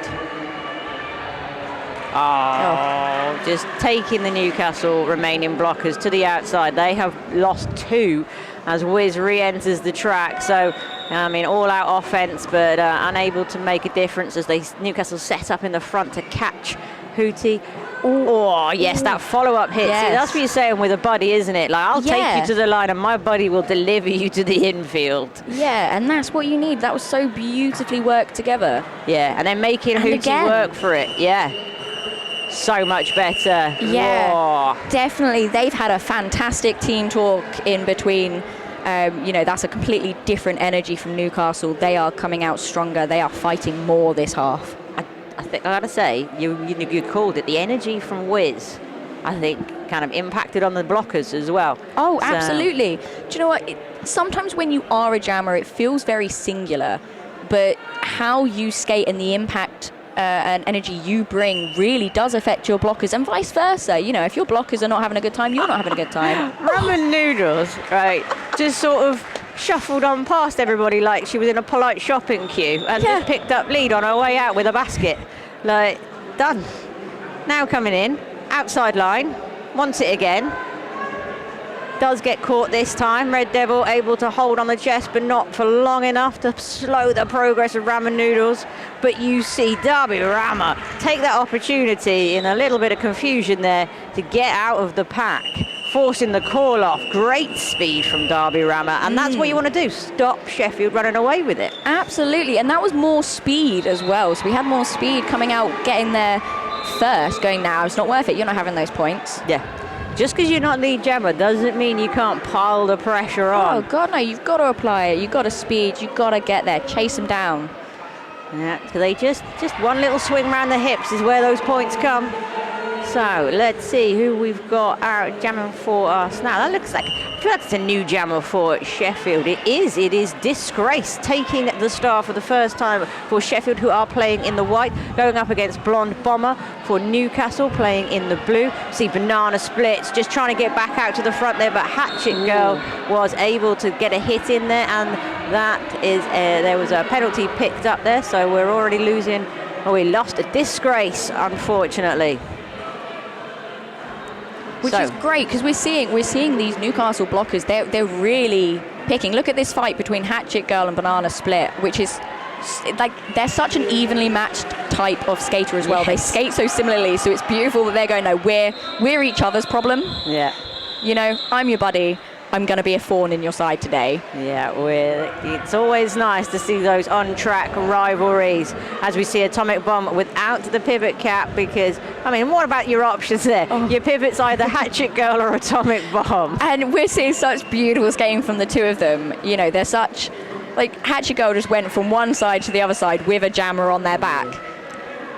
Oh, just taking the Newcastle remaining blockers to the outside. They have lost 2 as Wiz re-enters the track. So, I mean, all-out offense, but unable to make a difference as Newcastle set up in the front to catch Hootie. Oh, yes, that follow-up hit. Yes. See, that's what you're saying with a buddy, isn't it? Like, I'll take you to the line and my buddy will deliver you to the infield. Yeah, and that's what you need. That was so beautifully worked together. Yeah, and then making Hootie work for it. Yeah. So much better. Yeah, oh. definitely. They've had a fantastic team talk in between. That's a completely different energy from Newcastle. They are coming out stronger. They are fighting more this half. I think I gotta say, you called it. The energy from Wiz, I think, kind of impacted on the blockers as well. Oh, so. Absolutely. Do you know what? Sometimes when you are a jammer, it feels very singular, but how you skate and the impact and energy you bring really does affect your blockers, and vice versa. You know, if your blockers are not having a good time, you're not having a good time. Ramen noodles, right? Just sort of shuffled on past everybody like she was in a polite shopping queue and just picked up lead on her way out with a basket. Like, done. Now coming in, outside line, wants it again. Does get caught this time. Red Devil able to hold on the chest, but not for long enough to slow the progress of Ramen Noodles. But you see Derby Rama take that opportunity in a little bit of confusion there to get out of the pack, forcing the call off. Great speed from Derby Rama, and that's what you want to do, stop Sheffield running away with it. Absolutely, and that was more speed as well. So we had more speed coming out, getting there first, going, now it's not worth it, you're not having those points. Yeah. Just because you're not lead jammer doesn't mean you can't pile the pressure on. Oh, God, no, you've got to apply it. You've got to speed. You've got to get there. Chase them down. Yeah, because they just one little swing around the hips is where those points come. So let's see who we've got out jamming for us now. That looks like, I feel like it's a new jammer for Sheffield. It is Disgrace taking the star for the first time for Sheffield, who are playing in the white, going up against Blonde Bomber for Newcastle, playing in the blue. See Banana Splits just trying to get back out to the front there, but Hatchet Girl was able to get a hit in there, and that is there was a penalty picked up there, so we're already losing. Oh, we lost a Disgrace, unfortunately. Which is great, because we're seeing these Newcastle blockers. They're really picking. Look at this fight between Hatchet Girl and Banana Split, which is like, they're such an evenly matched type of skater as well. Yes. They skate so similarly, so it's beautiful that they're going, no, we're each other's problem. Yeah. You know, I'm your buddy. I'm going to be a thorn in your side today. Yeah, it's always nice to see those on-track rivalries as we see Atomic Bomb without the pivot cap, because, I mean, what about your options there? Oh. Your pivot's either Hatchet Girl or Atomic Bomb. And we're seeing such beautiful skating from the two of them. You know, they're such, like, Hatchet Girl just went from one side to the other side with a jammer on their back.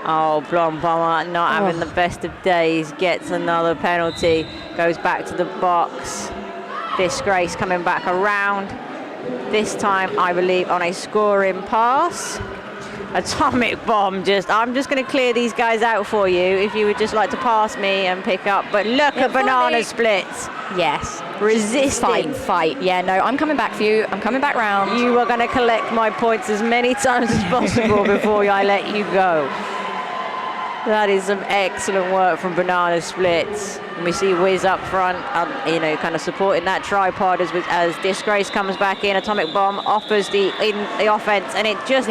Oh, Blonde Bomber not having the best of days, gets another penalty, goes back to the box. Disgrace coming back around, this time I believe on a scoring pass. Atomic Bomb I'm just going to clear these guys out for you if you would just like to pass me and pick up, but look at Banana Splits. Yes. Resisting. Fight. Yeah, no, I'm coming back for you. I'm coming back round. You are going to collect my points as many times as possible before I let you go. That is some excellent work from Banana Splits. And we see Wiz up front, kind of supporting that tripod as Disgrace comes back in. Atomic Bomb offers the offense, and it just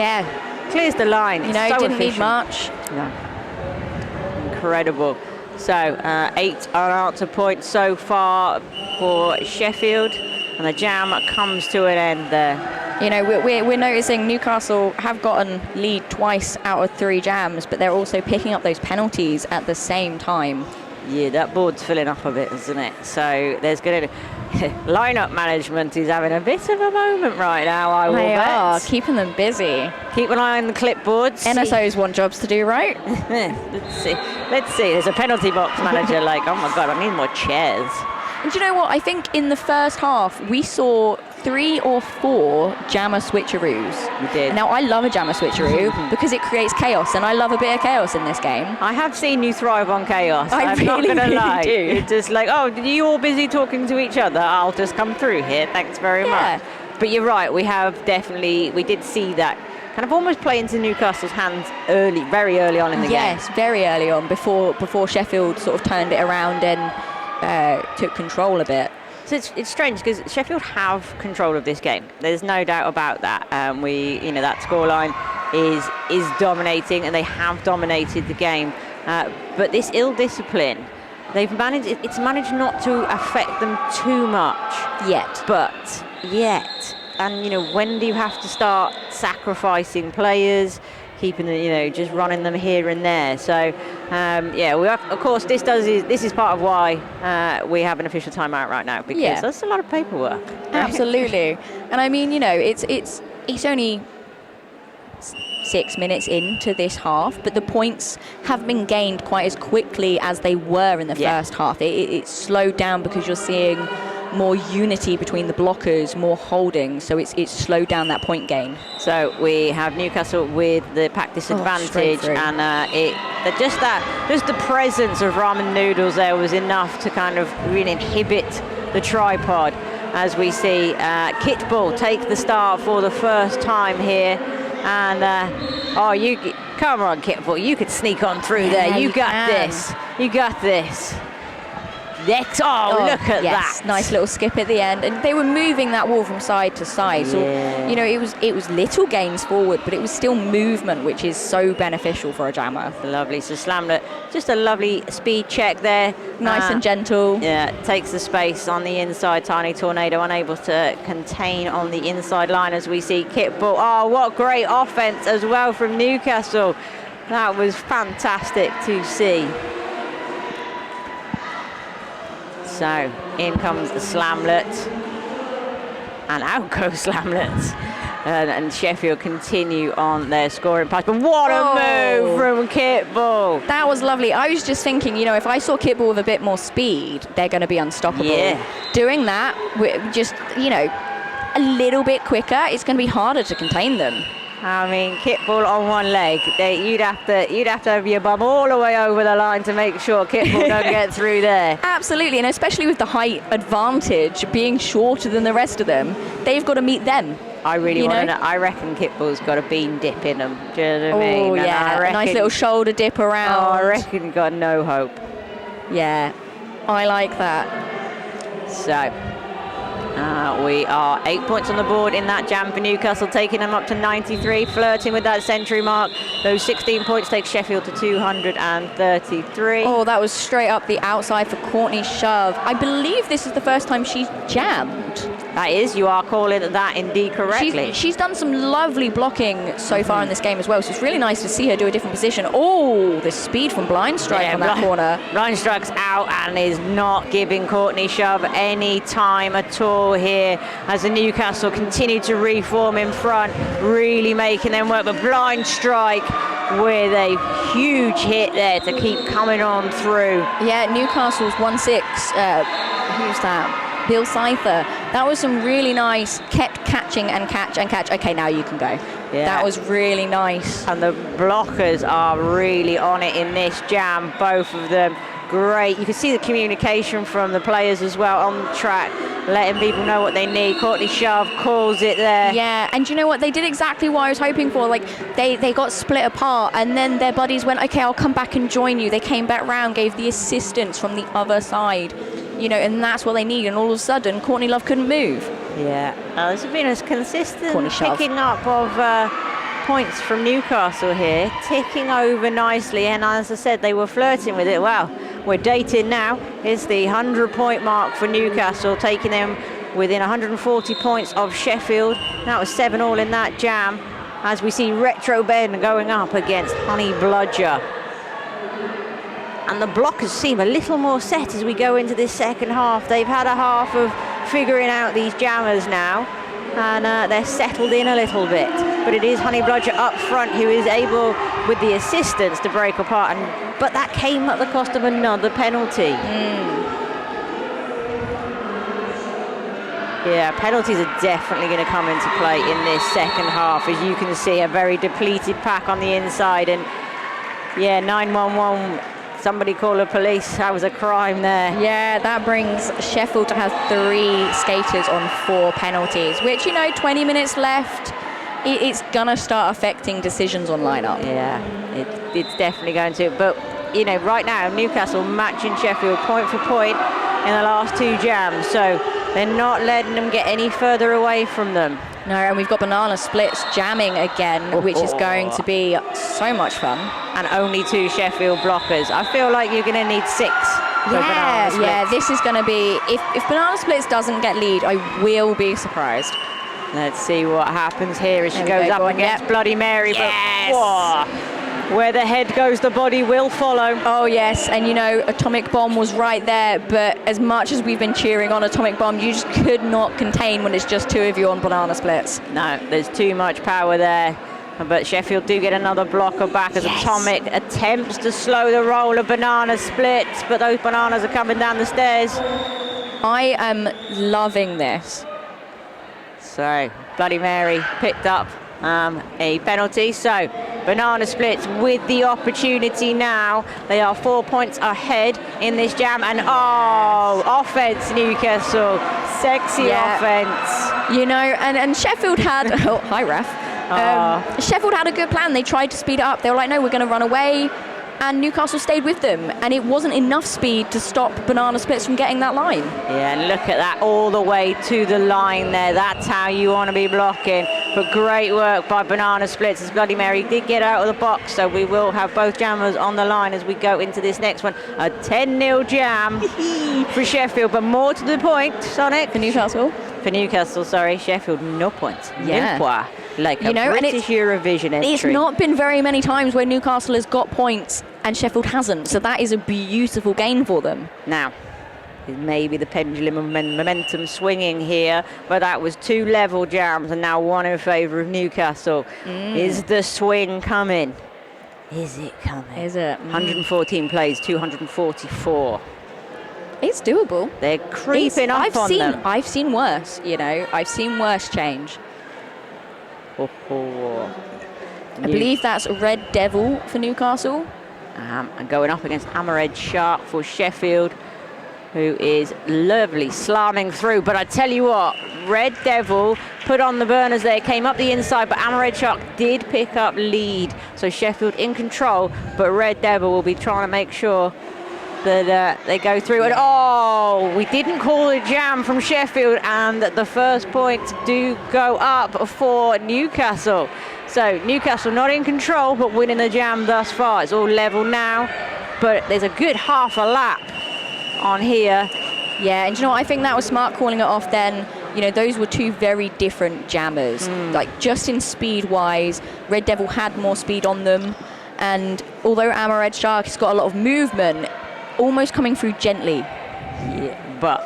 clears the line. You know, so didn't efficient. need much. No. Incredible. So 8 unanswered points so far for Sheffield, and the jam comes to an end there. You know, we're noticing Newcastle have gotten lead twice out of 3 jams, but they're also picking up those penalties at the same time. Yeah, that board's filling up a bit, isn't it? So there's going to... Lineup management is having a bit of a moment right now, I will bet. They are, keeping them busy. Keep an eye on the clipboards. NSOs want jobs to do, right? Let's see. There's a penalty box manager like, oh my God, I need more chairs. And do you know what? I think in the first half, we saw 3 or 4 jammer switcheroos. We did. Now, I love a jammer switcheroo because it creates chaos, and I love a bit of chaos in this game. I have seen you thrive on chaos. I'm really, not going to really lie. do. It's just like, oh, are you all busy talking to each other? I'll just come through here. Thanks very much. But you're right. We did see that kind of almost play into Newcastle's hands very early on in the game. Yes, very early on, before Sheffield sort of turned it around and took control a bit. So it's strange because Sheffield have control of this game. There's no doubt about that. That scoreline is dominating, and they have dominated the game. But this ill discipline, it's managed not to affect them too much Yet. And when do you have to start sacrificing players, keeping just running them here and there? So of course this is part of why we have an official timeout right now, because that's a lot of paperwork. Absolutely. And I mean, it's only 6 minutes into this half, but the points have been gained quite as quickly as they were in the first half. It's slowed down because you're seeing more unity between the blockers, more holding, so it's slowed down that point gain. So we have Newcastle with the pack disadvantage, and just the presence of ramen noodles there was enough to kind of really inhibit the tripod, as we see Kitbull take the start for the first time here. And come on, Kitbull, you could sneak on through there. You got this. You got this. Look at that. Nice little skip at the end. And they were moving that wall from side to side. So, it was little gains forward, but it was still movement, which is so beneficial for a jammer. Lovely. So Slamlet, just a lovely speed check there. Nice and gentle. Yeah, takes the space on the inside. Tiny Tornado unable to contain on the inside line, as we see Kitbull. Oh, what great offense as well from Newcastle. That was fantastic to see. So in comes the Slamlet, and out goes Slamlet, and Sheffield continue on their scoring path. But what a move from Kitbull! That was lovely. I was just thinking, if I saw Kitbull with a bit more speed, they're going to be unstoppable. Yeah. Doing that, just a little bit quicker, it's going to be harder to contain them. I mean, Kitbull on one leg, you'd have to have your bum all the way over the line to make sure Kitbull don't get through there. Absolutely, and especially with the height advantage, being shorter than the rest of them, they've got to meet them. I really want to know. I reckon Kitbull's got a bean dip in him. Do you know what I mean? Oh, yeah, a nice little shoulder dip around. Oh, I reckon he's got no hope. Yeah, I like that. So we are 8 points on the board in that jam for Newcastle, taking them up to 93, flirting with that century mark. Those 16 points take Sheffield to 233. Oh, that was straight up the outside for Courtney Shove. I believe this is the first time she's jammed. That is, you are calling that indeed correctly. She's done some lovely blocking so far in this game as well, so it's really nice to see her do a different position. Oh, the speed from Blind Strike on that corner. Blind Strike's out and is not giving Courtney Shove any time at all here, as the Newcastle continue to reform in front, really making them work. But Blind Strike with a huge hit there to keep coming on through. Yeah, Newcastle's 1-6. Who's that? Bill Scyther. That was some really nice, kept catching and catch and catch. Okay, now you can go. Yeah. That was really nice. And the blockers are really on it in this jam, both of them. Great. You can see the communication from the players as well on the track, letting people know what they need. Courtney Shove calls it there. Yeah, and you know what? They did exactly what I was hoping for. Like, they got split apart, and then their buddies went, okay, I'll come back and join you. They came back round, gave the assistance from the other side. And that's what they need. And all of a sudden, Courtney Love couldn't move. Yeah, there's been a consistent picking up of points from Newcastle here, ticking over nicely. And as I said, they were flirting with it. Well, we're dating now. It's the 100-point mark for Newcastle, taking them within 140 points of Sheffield. That was 7-all in that jam, as we see Retro Ben going up against Honey Bludger. And the blockers seem a little more set as we go into this second half. They've had a half of figuring out these jammers now, and they're settled in a little bit. But it is Honey Bludger up front who is able, with the assistance, to break apart. But that came at the cost of another penalty. Yeah, penalties are definitely going to come into play in this second half. As you can see, a very depleted pack on the inside. And yeah, 911. Somebody call the police. That was a crime there. Yeah, that brings Sheffield to have 3 skaters on 4 penalties, which, 20 minutes left. it's gonna start affecting decisions on lineup. Yeah, it's definitely going to. But, you know, right now, Newcastle matching Sheffield point for point in the last 2 jams. So they're not letting them get any further away from them. No, and we've got banana splits jamming again, which is going to be so much fun. And only 2 Sheffield blockers. I feel like you're going to need 6 for banana splits. Yeah, this is going to be... If banana splits doesn't get lead, I will be surprised. Let's see what happens here as she goes up against Bloody Mary. Yes. But, whoa, where the head goes, the body will follow. Oh, yes, and you know, Atomic Bomb was right there, but as much as we've been cheering on Atomic Bomb, you just could not contain when it's just 2 of you on banana splits. No, there's too much power there. But Sheffield do get another blocker back as Atomic attempts to slow the roll of banana splits, but those bananas are coming down the stairs. I am loving this. So, Bloody Mary picked up a penalty. So, banana splits with the opportunity now. They are 4 points ahead in this jam. And offense, Newcastle. Sexy offense. You know, and Sheffield had... oh, hi, ref. Sheffield had a good plan. They tried to speed it up. They were like, no, we're going to run away. And Newcastle stayed with them. And it wasn't enough speed to stop banana splits from getting that line. Yeah, and look at that, all the way to the line there. That's how you want to be blocking. But great work by banana splits as Bloody Mary did get out of the box. So we will have both jammers on the line as we go into this next one. A 10-0 jam for Sheffield. But more to the point, Sonic. For Newcastle? For Newcastle, sorry. Sheffield, no points. Yeah. No point. Like a British Eurovision entry. It's not been very many times where Newcastle has got points and Sheffield hasn't. So that is a beautiful gain for them. Now, maybe the pendulum of momentum swinging here, but that was 2 level jams and now 1 in favour of Newcastle. Is the swing coming? Is it coming? Is it? 114 plays, 244. It's doable. They're creeping up on them. I've seen worse, you know. I've seen worse change. I believe that's Red Devil for Newcastle. And going up against Hammerhead Shark for Sheffield, who is lovely slamming through. But I tell you what, Red Devil put on the burners there, came up the inside, but Hammerhead Shark did pick up lead. So Sheffield in control, but Red Devil will be trying to make sure that they go through. And we didn't call a jam from Sheffield, and the first points do go up for Newcastle. So Newcastle not in control, but winning the jam thus far. It's all level now, but there's a good half a lap on here. Yeah, and you know what? I think that was smart calling it off then. You know, those were 2 very different jammers. Like, just in speed-wise, Red Devil had more speed on them. And although Hammerhead Shark has got a lot of movement, almost coming through gently. Yeah, but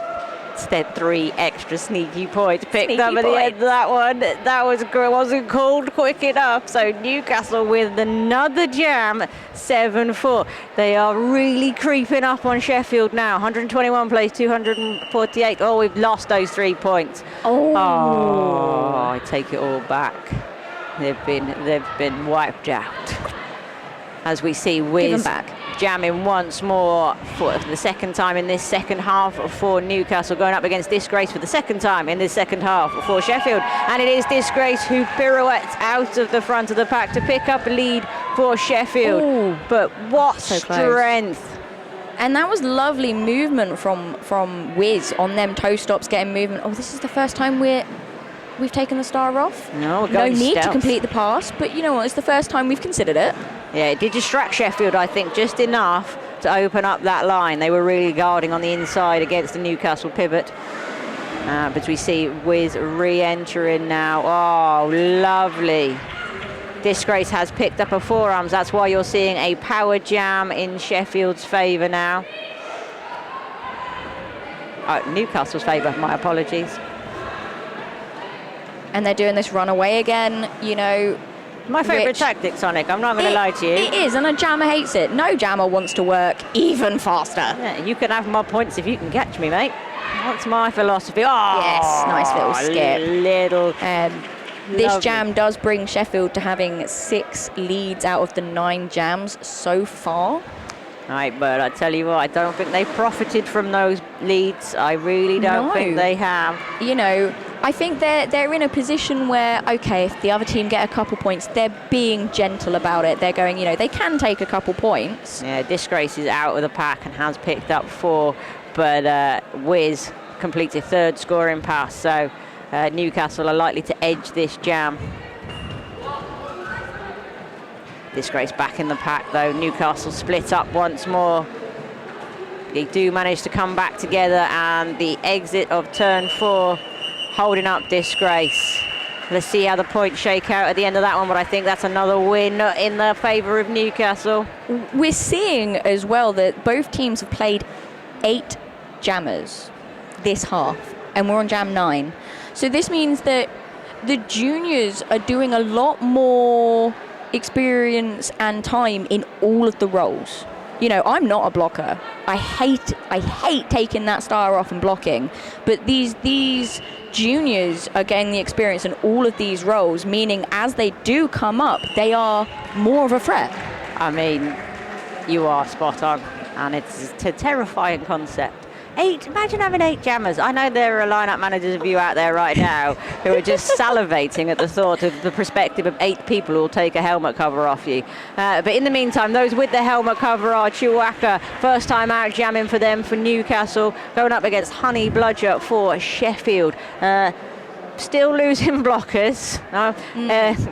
instead 3 extra sneaky points picked up at the end of that one. That wasn't called quick enough. So Newcastle with another jam, 7-4. They are really creeping up on Sheffield now. 121 plays, 248. Oh, we've lost those 3 points. I take it all back. They've been wiped out. As we see Wiz jamming once more for the second time in this second half for Newcastle, going up against Disgrace for the second time in this second half for Sheffield. And it is Disgrace who pirouettes out of the front of the pack to pick up a lead for Sheffield. But what strength. And that was lovely movement from Wiz on them toe stops, getting movement. This is the first time we've taken the star off. No need to complete the pass, but you know what? It's the first time we've considered it. Yeah, it did distract Sheffield, I think, just enough to open up that line. They were really guarding on the inside against the Newcastle pivot. But we see Wiz re-entering now. Oh, lovely. Disgrace has picked up a forearms. That's why you're seeing a power jam in Sheffield's favour now. Newcastle's favour, my apologies. And they're doing this runaway again, you know. My favourite tactic, Sonic, I'm not going to lie to you. It is, and a jammer hates it. No jammer wants to work even faster. Yeah, you can have more points if you can catch me, mate. That's my philosophy. Yes, nice little skip. This jam does bring Sheffield to having 6 leads out of the 9 jams so far. Right, but I tell you what, I don't think they profited from those leads. I really don't think they have. You know, I think they're in a position where, okay, if the other team get a couple points, they're being gentle about it. They're going, they can take a couple points. Yeah, Disgrace is out of the pack and has picked up 4, but Wiz completes a 3rd scoring pass, so Newcastle are likely to edge this jam. Disgrace back in the pack though. Newcastle split up once more. They do manage to come back together, and the exit of turn 4 holding up Disgrace. Let's see how the points shake out at the end of that one, but I think that's another win in the favour of Newcastle. We're seeing as well that both teams have played 8 jammers this half, and we're on jam 9. So this means that the juniors are doing a lot more experience and time in all of the roles. I'm not a blocker. I hate taking that star off and blocking, but these juniors are getting the experience in all of these roles, meaning as they do come up, they are more of a threat. I mean, you are spot on, and it's a terrifying concept. 8, imagine having 8 jammers. I know there are lineup managers of you out there right now who are just salivating at the thought of the perspective of 8 people who will take a helmet cover off you. But in the meantime, those with the helmet cover are Chihuahua, first time out jamming for them for Newcastle, going up against Honey Bludger for Sheffield. Still losing blockers.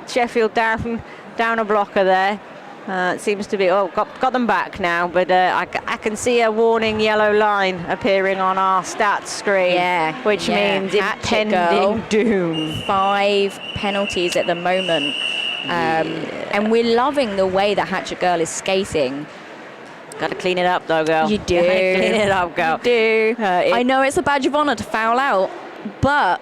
Sheffield down a blocker there. It seems to be, got them back now, but I can see a warning yellow line appearing on our stats screen, which means impending doom. 5 penalties at the moment, and we're loving the way that Hatchet Girl is skating. Got to clean it up though, girl. You do. Clean it up, girl. You do. I know it's a badge of honour to foul out, but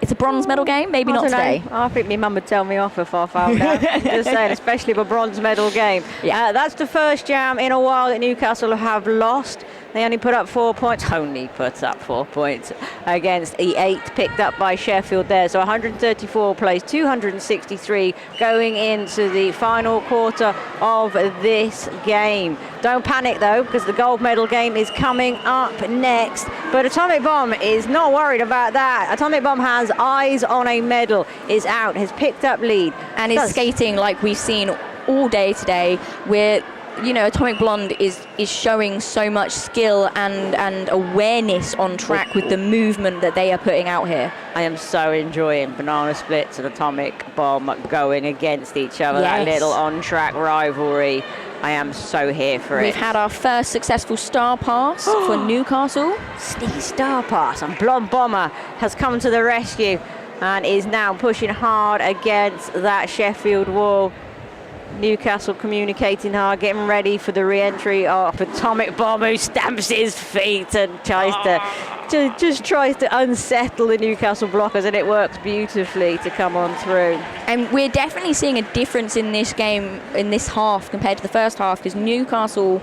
it's a bronze medal game, maybe not today. I think my mum would tell me off if I fouled out. Just saying, especially for a bronze medal game. Yeah. That's the first jam in a while that Newcastle have lost. They only put up 4 points, against the 8 picked up by Sheffield there. So 134 plays, 263 going into the final quarter of this game. Don't panic though, because the gold medal game is coming up next. But Atomic Bomb is not worried about that. Atomic Bomb has eyes on a medal, is out, has picked up lead. And is skating like we've seen all day today. Atomic Blonde is showing so much skill and awareness on track with the movement that they are putting out here. I am so enjoying Banana Splits and Atomic Bomb going against each other. Yes. That little on-track rivalry. I am so here for it. We've had our first successful star pass for Newcastle. Steve star pass, and Blonde Bomber has come to the rescue and is now pushing hard against that Sheffield wall. Newcastle communicating hard, getting ready for the re-entry of Atomic Bomb, who stamps his feet and tries to unsettle the Newcastle blockers, and it works beautifully to come on through. And we're definitely seeing a difference in this game, in this half, compared to the first half, because Newcastle,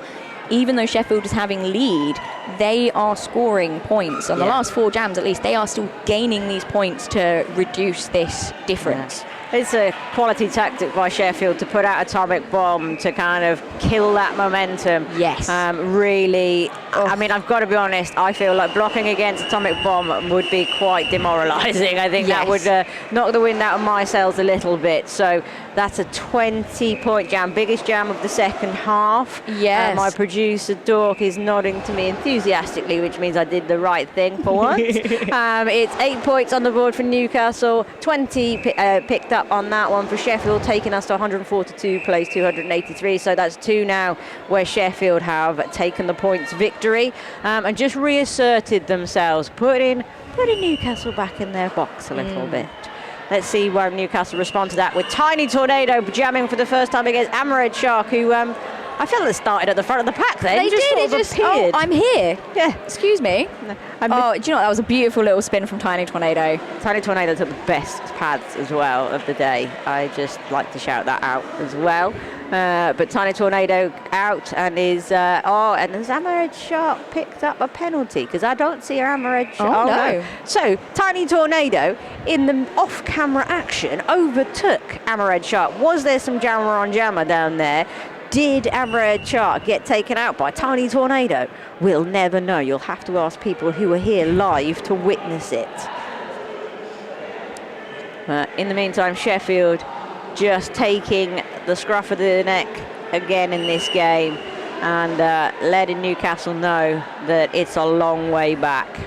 even though Sheffield is having lead, they are scoring points. On the last 4 jams, at least, they are still gaining these points to reduce this difference. Yeah. It's a quality tactic by Sheffield to put out Atomic Bomb to kind of kill that momentum. Yes. Really, I mean, I've got to be honest, I feel like blocking against Atomic Bomb would be quite demoralising. I think that would knock the wind out of my sails a little bit. So that's a 20-point jam, biggest jam of the second half. Yes. My producer, Dork, is nodding to me enthusiastically, which means I did the right thing for once. It's 8 points on the board for Newcastle, 20 picked up on that one for Sheffield, taking us to 142 plays, 283. So that's 2 now where Sheffield have taken the points victory and just reasserted themselves, putting Newcastle back in their box a little bit. Let's see where Newcastle respond to that with Tiny Tornado jamming for the first time against Amared Shark, who I feel they started at the front of the pack then. They just appeared. Oh, I'm here. Yeah. Excuse me. Do you know what? That was a beautiful little spin from Tiny Tornado. Tiny Tornado took the best pads as well of the day. I just like to shout that out as well. But Tiny Tornado out and is and has Amared Shark picked up a penalty? Because I don't see Amared Shark. Oh, no. So Tiny Tornado in the off-camera action overtook Amared Shark. Was there some jammer on jammer down there? Did Amared Shark get taken out by Tiny Tornado? We'll never know. You'll have to ask people who are here live to witness it. In the meantime, Sheffield just taking the scruff of the neck again in this game and letting Newcastle know that it's a long way back.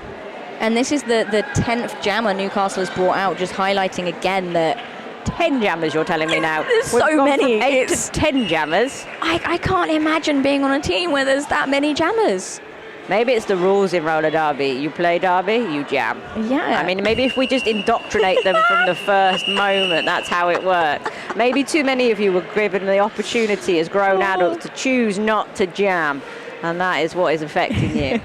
And this is the 10th jammer Newcastle has brought out, just highlighting again that 10 jammers, you're telling me now? There's We've so gone many. From 8 to 10 jammers. I can't imagine being on a team where there's that many jammers. Maybe it's the rules in roller derby. You play derby, you jam. Yeah. I mean, maybe if we just indoctrinate them from the first moment, that's how it works. Maybe too many of you were given the opportunity as grown adults to choose not to jam, and that is what is affecting you.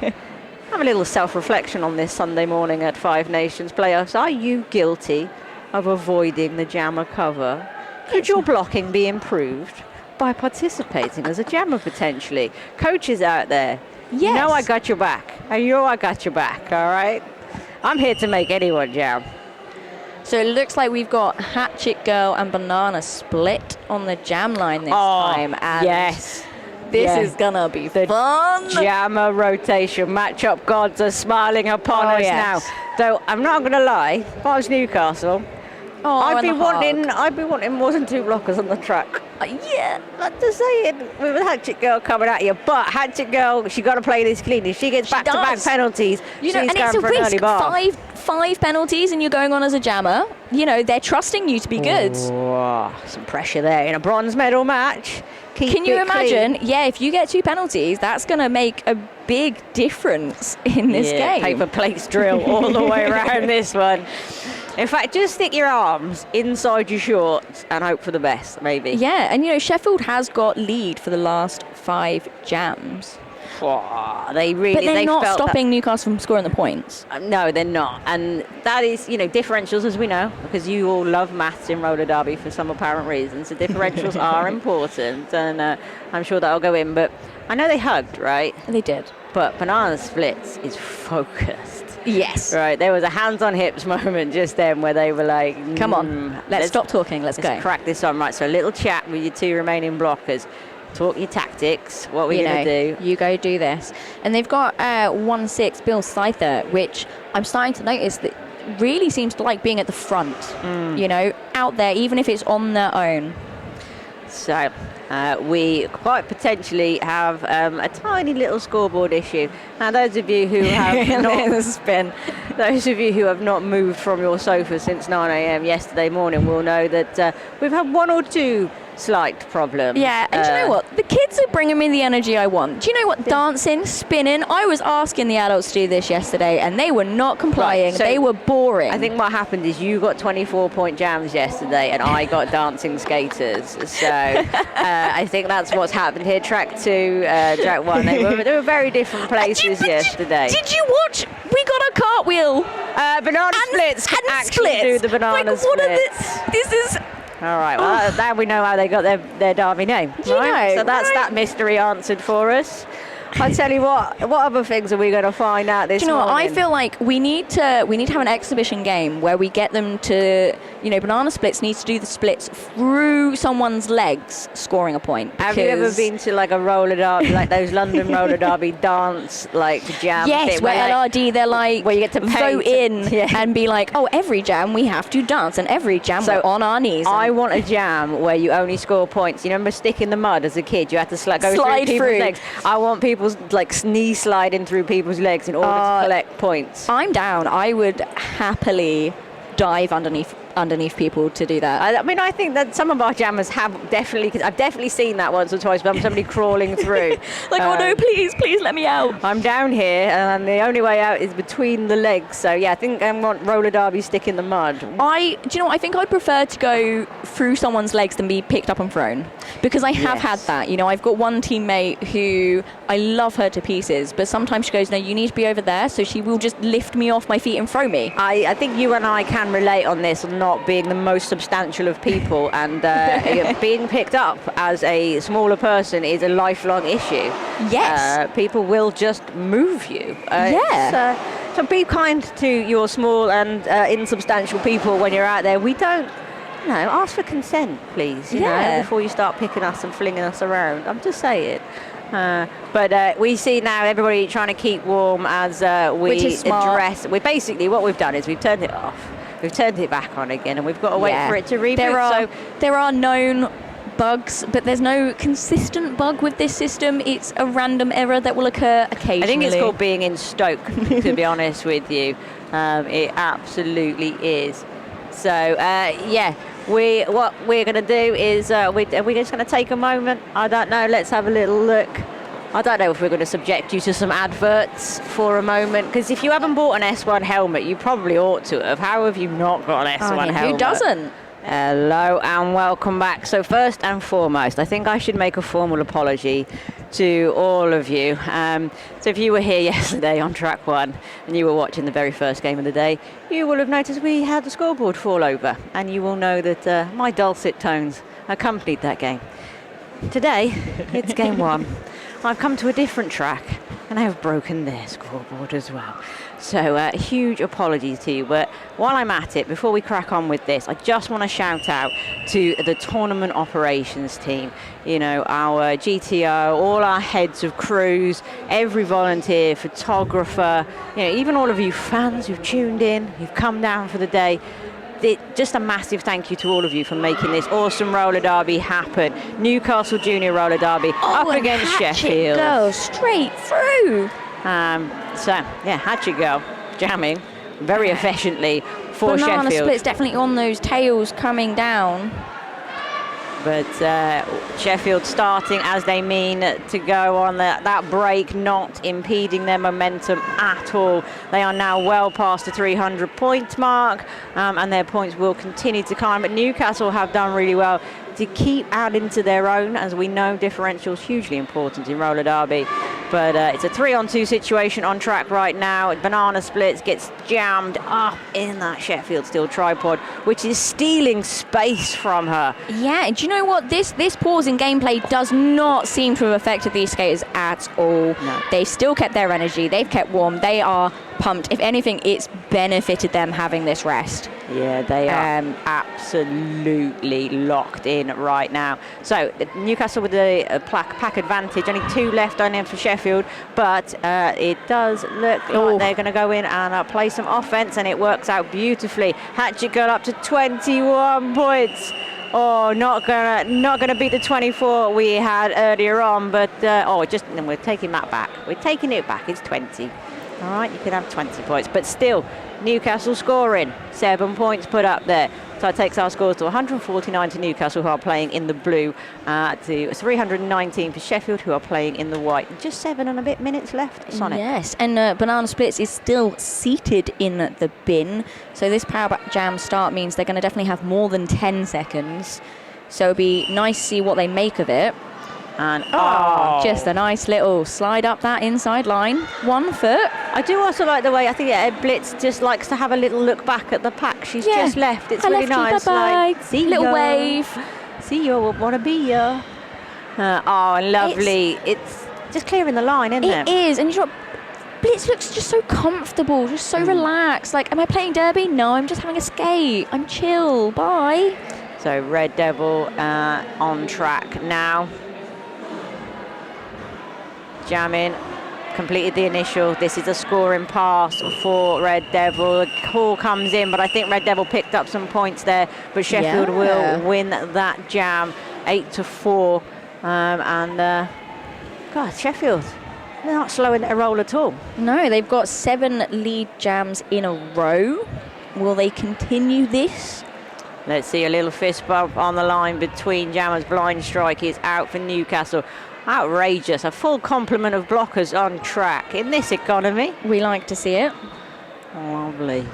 Have a little self-reflection on this Sunday morning at Five Nations playoffs. Are you guilty of avoiding the jammer cover? Could your blocking be improved by participating as a jammer potentially? Coaches out there, Yes. you know I got your back. And you know I got your back, all right? I'm here to make anyone jam. So it looks like we've got Hatchet Girl and Banana split on the jam line this time. And yes. this is gonna be fun. Jammer rotation. Matchup gods are smiling upon us now. Though I'm not going to lie, if I was Newcastle, I'd be wanting more than 2 blockers on the track. Yeah. I'm just saying, with a Hatchet Girl coming at you. But Hatchet Girl, she got to play this clean. If she gets back-to-back penalties, you know, she's and going it's a for an early risk. bar. Five penalties, and you're going on as a jammer. You know, they're trusting you to be good. Oh, some pressure there in a bronze medal match. Can you imagine? Yeah, if you get 2 penalties, that's going to make a big difference in this game. Paper plates drill all the way around this one. In fact, just stick your arms inside your shorts and hope for the best, maybe. Yeah, and you know, Sheffield has got lead for the last 5 jams. But they're not stopping Newcastle from scoring the points. No, they're not. And that is, you know, differentials, as we know, because you all love maths in roller derby for some apparent reason. So differentials are important, and I'm sure that'll go in. But I know they hugged, right? They did. But Banana Splits is focused. Yes. Right, there was a hands on hips moment just then where they were like, come on, let's stop talking, let's go. Crack this on. Right, so a little chat with your 2 remaining blockers. Talk your tactics, what we're going to do. You go do this. And they've got 1-6 Bill Scyther, which I'm starting to notice that really seems to like being at the front, you know, out there, even if it's on their own. So we quite potentially have a tiny little scoreboard issue. Now, those of you who have those of you who have not moved from your sofa since 9 a.m. yesterday morning will know that we've had 1 or 2 slight problems. Yeah, and do you know what? The kids are bringing me the energy I want. Do you know what? Dancing, spinning. I was asking the adults to do this yesterday, and they were not complying. Right, so they were boring. I think what happened is you got 24-point jams yesterday, and I got dancing skaters. So I think that's what's happened here. Track 2, track 1. They were very different places yesterday. Did you watch? We got a cartwheel. Banana splits can actually do the banana splits. This is. All right, well, now we know how they got their derby name. Do you know? So that's that mystery answered for us. I tell you what other things are we going to find out this morning? Do you know what? I feel like we need to have an exhibition game where we get them to, you know, Banana Splits needs to do the splits through someone's legs, scoring a point. Have you ever been to like a roller derby, like those London roller derby dance, like jam? Yes, where LRD, they're like, where you get to vote in and be like, oh, every jam we have to dance, and every jam we're on our knees. I want a jam where you only score points. You remember Stick in the Mud as a kid? You had to go slide through people's legs. I want people's like knee sliding through people's legs in order to collect points. I'm down. I would happily dive underneath people to do that. I mean, I think that some of our jammers have definitely, because I've definitely seen that once or twice, but somebody crawling through. Like, oh no, please let me out. I'm down here, and the only way out is between the legs. So yeah, I think I want roller derby Stick in the Mud. Do you know what? I think I'd prefer to go through someone's legs than be picked up and thrown, because I have had that. You know, I've got one teammate who I love her to pieces, but sometimes she goes, no, you need to be over there, so she will just lift me off my feet and throw me. I think you and I can relate on this, on not being the most substantial of people, and being picked up as a smaller person is a lifelong issue. Yes. People will just move you. So be kind to your small and insubstantial people when you're out there. We don't, ask for consent, please, you know, before you start picking us and flinging us around. I'm just saying. But we see now everybody trying to keep warm as we address. Basically what we've done is we've turned it off. we've turned it back on again, and we've got to wait for it to reboot. There are known bugs, but there's no consistent bug with this system. It's a random error that will occur occasionally. I think it's called being in Stoke, to be honest with you. It absolutely is. So, what we're going to do is we're just going to take a moment. I don't know. Let's have a little look. I don't know if we're going to subject you to some adverts for a moment, because if you haven't bought an S1 helmet, you probably ought to have. How have you not got an S1 helmet? Who doesn't? Hello and welcome back. So first and foremost, I think I should make a formal apology to all of you. So if you were here yesterday on track 1 and you were watching the very first game of the day, you will have noticed we had the scoreboard fall over, and you will know that my dulcet tones accompanied that game. Today, it's game 1. I've come to a different track and I have broken their scoreboard as well. So huge apologies to you, but while I'm at it, before we crack on with this, I just want to shout out to the tournament operations team, you know, our GTO, all our heads of crews, every volunteer, photographer, you know, even all of you fans who've tuned in, who've come down for the day. Just a massive thank you to all of you for making this awesome roller derby happen. Newcastle Junior Roller Derby up against Sheffield. Go straight through. Hatchet Girl jamming very efficiently for Banana Sheffield. Split's definitely on those tails coming down. But Sheffield starting as they mean to go on that break, not impeding their momentum at all. They are now well past the 300 point mark, and their points will continue to climb. But Newcastle have done really well to keep adding to their own. As we know, differential is hugely important in roller derby. But it's a 3-on-2 situation on track right now. Banana Splits gets jammed up in that Sheffield steel tripod, which is stealing space from her. Yeah, do you know what? This pause in gameplay does not seem to have affected these skaters at all. No. They still kept their energy. They've kept warm. They are pumped. If anything, it's benefited them having this rest. Yeah, they are absolutely locked in right now. So Newcastle with a pack advantage, only 2 left on him for Sheffield, but it does look like they're going to go in and play some offense, and it works out beautifully. Hatchet Girl up to 21 points. Oh, not gonna beat the 24 we had earlier on, but we're taking that back. We're taking it back. It's 20. All right, you can have 20 points, but still, Newcastle scoring 7 points put up there. So it takes our scores to 149 to Newcastle, who are playing in the blue, to 319 for Sheffield, who are playing in the white. Just 7 and a bit minutes left, Sonic. Yes, and Banana Splits is still seated in the bin. So this power jam start means they're going to definitely have more than 10 seconds. So it'll be nice to see what they make of it. And just a nice little slide up that inside line. 1 foot. I do also like the way, I think Blitz just likes to have a little look back at the pack. She's just left. It's really nice. Bye-bye. Like, see little ya. wave. See you, wanna be ya. Lovely. It's just clearing the line, isn't it? It is. And you know what? Blitz looks just so comfortable, just so relaxed. Like, am I playing derby? No, I'm just having a skate. I'm chill. Bye. So Red Devil on track now. Jamming, completed the initial. This is a scoring pass for Red Devil. The call comes in, but I think Red Devil picked up some points there, but Sheffield will win that jam 8-4. Sheffield, they're not slowing their roll at all. No, they've got 7 lead jams in a row. Will they continue this? Let's see, a little fist bump on the line between jammers. Blind Strike is out for Newcastle. Outrageous, a full complement of blockers on track in this economy. We like to see it. Lovely.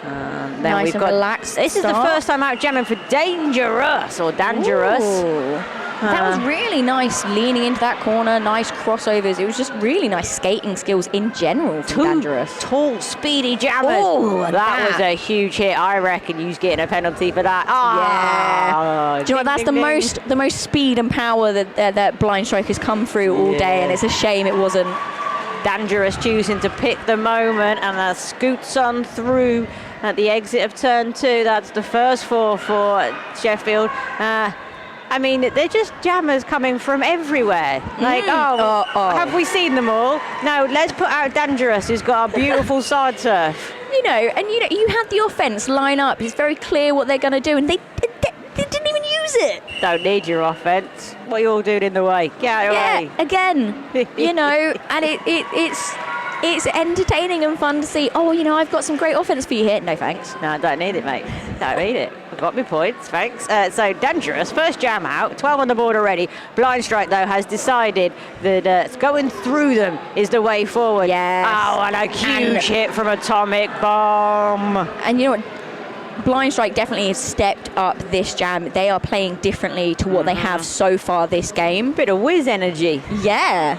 Then nice we've and got relaxed. This is the first time out jamming for Dangerous. Ooh. That was really nice, leaning into that corner, nice crossovers. It was just really nice skating skills in general from Dangerous. Tall, speedy jammers. Oh, that was a huge hit. I reckon you's getting a penalty for that. Yeah. Do you know what? That's the most speed and power that Blind Strike has come through all day, and it's a shame it wasn't. Dangerous choosing to pick the moment and scoots on through at the exit of turn 2. That's the first 4 for Sheffield. I mean, they're just jammers coming from everywhere. Like, have we seen them all? No, let's put out Dangerous, who's got a beautiful side surf. you know, you had the offense line up. It's very clear what they're going to do, and they didn't even use it. Don't need your offense. What are you all doing in the way? Get out of the way. Again, you know, and it's entertaining and fun to see. Oh, you know, I've got some great offense for you here. No, thanks. No, I don't need it, mate. Don't need it. I've got my points, thanks. So Dangerous, first jam out, 12 on the board already. Blind Strike, though, has decided that going through them is the way forward. Yes. Oh, and a huge hit from Atomic Bomb. And you know what? Blind Strike definitely has stepped up this jam. They are playing differently to what they have so far this game. Bit of whiz energy. Yeah.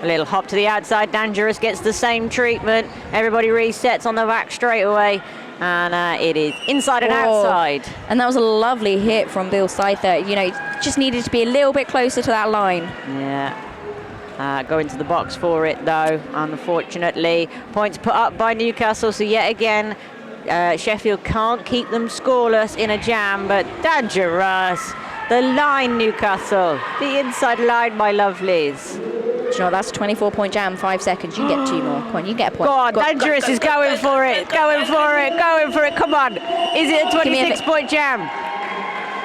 A little hop to the outside. Dangerous gets the same treatment. Everybody resets on the back straight away. And it is inside and outside. And that was a lovely hit from Bill Scyther. You know, just needed to be a little bit closer to that line. Yeah. Go into the box for it, though, unfortunately. Points put up by Newcastle. So yet again, Sheffield can't keep them scoreless in a jam. But Dangerous. The line, Newcastle. The inside line, my lovelies. Do you know what, that's a 24-point jam, 5 seconds. You get 2 more. Come on, you get a point. Go on, Dangerous is going for it. Going for it. Going for it. Come on. Is it a 26-point jam?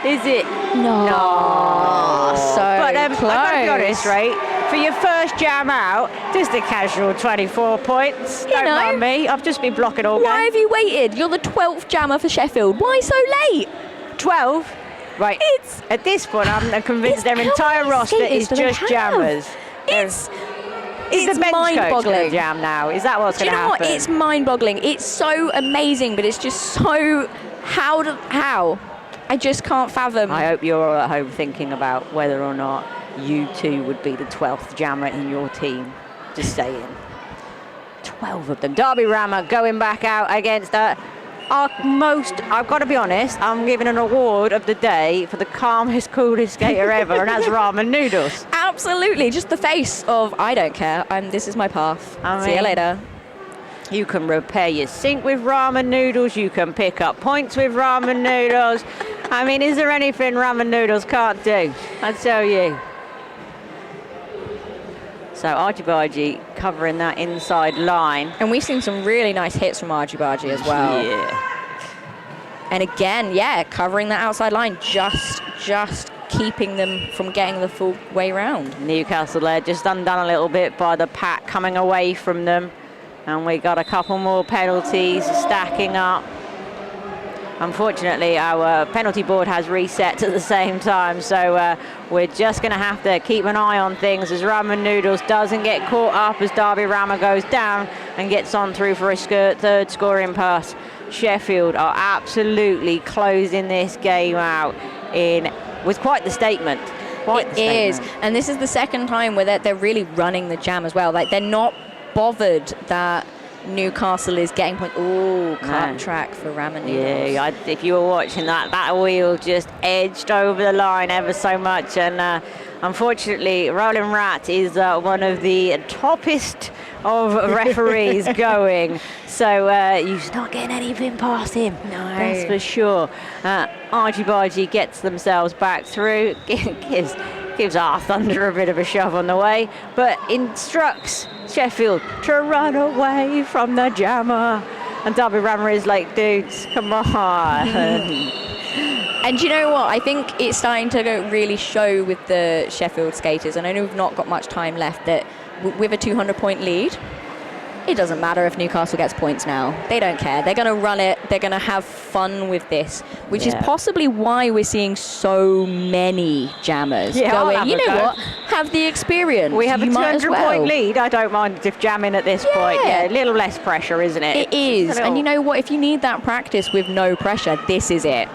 Is it? No. So but close. I've got to be honest, right? For your first jam out, just a casual 24 points. Don't mind me. I've just been blocking all game. Why have you waited? You're the 12th jammer for Sheffield. Why so late? 12? Right. At this point, I'm convinced their entire roster is just jammers. It's the bench mind-boggling. coach jam now. Is that what's going to happen? Do you know what? It's mind-boggling. It's so amazing, but it's just so how? I just can't fathom. I hope you're all at home thinking about whether or not you two would be the 12th jammer in your team. Just saying. 12 of them. Derby Rammer going back out against I've got to be honest, I'm giving an award of the day for the calmest, coolest skater ever, and that's Ramen Noodles. Absolutely, just the face of, I don't care, this is my path. See you later. You can repair your sink with Ramen Noodles, you can pick up points with Ramen Noodles. I mean, is there anything Ramen Noodles can't do? I tell you. So Arjibaji covering that inside line. And we've seen some really nice hits from Arjibaji as well. Yeah. And again, covering that outside line, just keeping them from getting the full way round. Newcastle there just undone a little bit by the pack coming away from them. And we got a couple more penalties stacking up. Unfortunately, our penalty board has reset at the same time, so we're just going to have to keep an eye on things as Ramen Noodles doesn't get caught up as Derby Rammer goes down and gets on through for a third scoring pass. Sheffield are absolutely closing this game out with quite the statement. It is, and this is the second time where they're really running the jam as well. Like, they're not bothered that Newcastle is getting points. Oh, cut track for Ramen Noodles. Yeah, if you were watching that wheel just edged over the line ever so much. And unfortunately, Rolling Rat is one of the toppest of referees going. So you're not getting anything past him. No. That's for sure. Arjibaji gets themselves back through. Gives our Thunder a bit of a shove on the way, but instructs Sheffield to run away from the jammer. And Derby Rammer is like, dudes, come on. And you know what? I think it's starting to really show with the Sheffield skaters, and I know we've not got much time left, that with a 200-point lead, it doesn't matter if Newcastle gets points now. They don't care. They're going to run it. They're going to have fun with this, which is possibly why we're seeing so many jammers going, you know what, have the experience. We have a 200-point lead. I don't mind if jamming at this point. Yeah, a little less pressure, isn't it? It is. And you know what, if you need that practice with no pressure, this is it.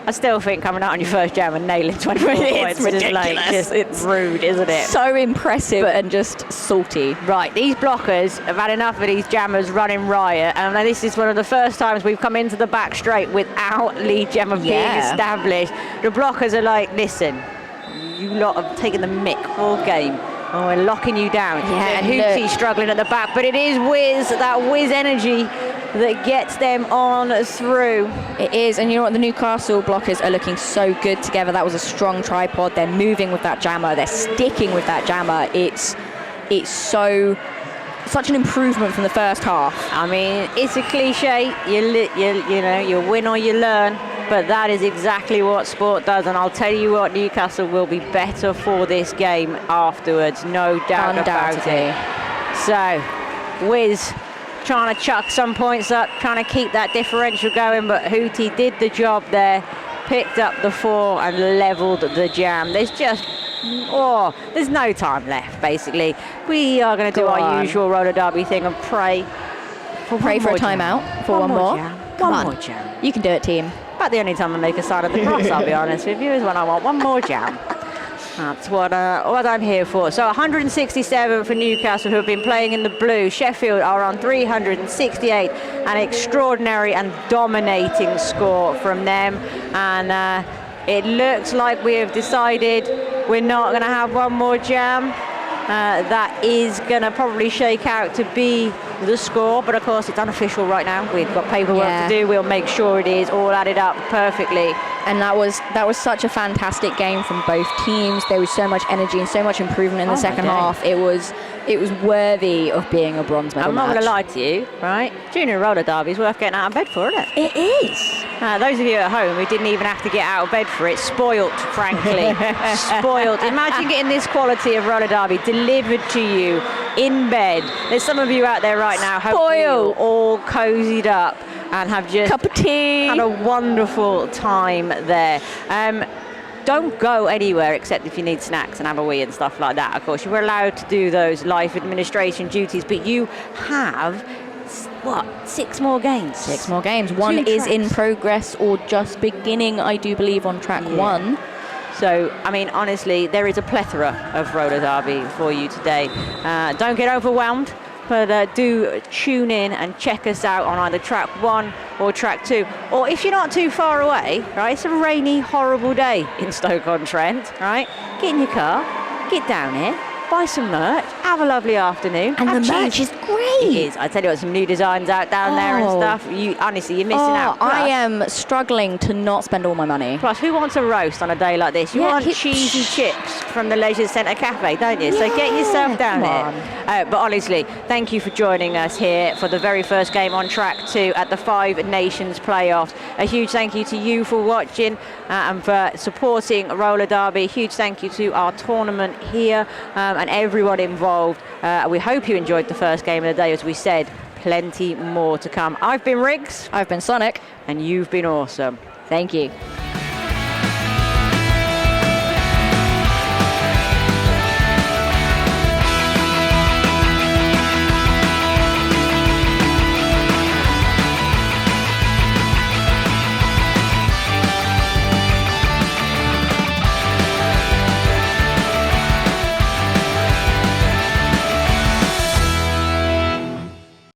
I still think coming out on your first jam and nailing 24 points is it's rude, isn't it? So impressive and just salty. Right, these blockers have had enough of these jammers running riot, and this is one of the first times we've come into the back straight without lead jammer being established. The blockers are like, listen, you lot have taken the mick all game. Oh, we're locking you down. Yeah, and Hootsie's struggling at the back, but it is that whiz energy that gets them on through. It is, and you know what? The Newcastle blockers are looking so good together. That was a strong tripod. They're moving with that jammer. They're sticking with that jammer. It's so such an improvement from the first half. I mean, it's a cliche. You win or you learn, but that is exactly what sport does. And I'll tell you what, Newcastle will be better for this game afterwards, no doubt about it. So, Wiz trying to chuck some points up, trying to keep that differential going, but Hootie did the job there, picked up the 4 and levelled the jam. There's no time left, basically. We are going to do our usual roller derby thing and pray for a timeout for one more. One more jam. You can do it, team. About the only time I make a sign of the cross, I'll be honest with you, is when I want one more jam. That's what I'm here for. So 167 for Newcastle, who have been playing in the blue. Sheffield are on 368. An extraordinary and dominating score from them. And it looks like we have decided we're not going to have one more jam. That is going to probably shake out to be the score, but of course it's unofficial right now. We've got paperwork to do. We'll make sure it is all added up perfectly. And that was such a fantastic game from both teams. There was so much energy and so much improvement in the second half. It was worthy of being a bronze medal match. I'm not going to lie to you, right? Junior roller derby is worth getting out of bed for, isn't it? It is. Those of you at home who didn't even have to get out of bed for it, spoilt, frankly. Spoilt. Imagine getting this quality of roller derby delivered to you in bed. There's some of you out there right now, hopefully all cozied up and have just cup of tea, had a wonderful time there. Don't go anywhere except if you need snacks and have a wee and stuff like that. Of course, you were allowed to do those life administration duties, but you have, 6 more games? 6 more games. One is in progress or just beginning, I do believe, on track 1. So, I mean, honestly, there is a plethora of roller derby for you today. Don't get overwhelmed, but do tune in and check us out on either track 1 or track 2. Or if you're not too far away, right, it's a rainy, horrible day in Stoke-on-Trent, right? Get in your car, get down here, buy some merch, have a lovely afternoon. And the merch is great. It is. I tell you what, some new designs out down there and stuff. Honestly, you're missing out. Plus, I am struggling to not spend all my money. Plus, who wants a roast on a day like this? You want cheesy chips from the Leisure Centre Cafe, don't you? So get yourself down here. But honestly, thank you for joining us here for the very first game on track 2 at the 5 Nations playoffs. A huge thank you to you for watching and for supporting roller derby. Huge thank you to our tournament here and everyone involved. We hope you enjoyed the first game of the day. As we said, plenty more to come. I've been Riggs. I've been Sonic. And you've been awesome. Thank you.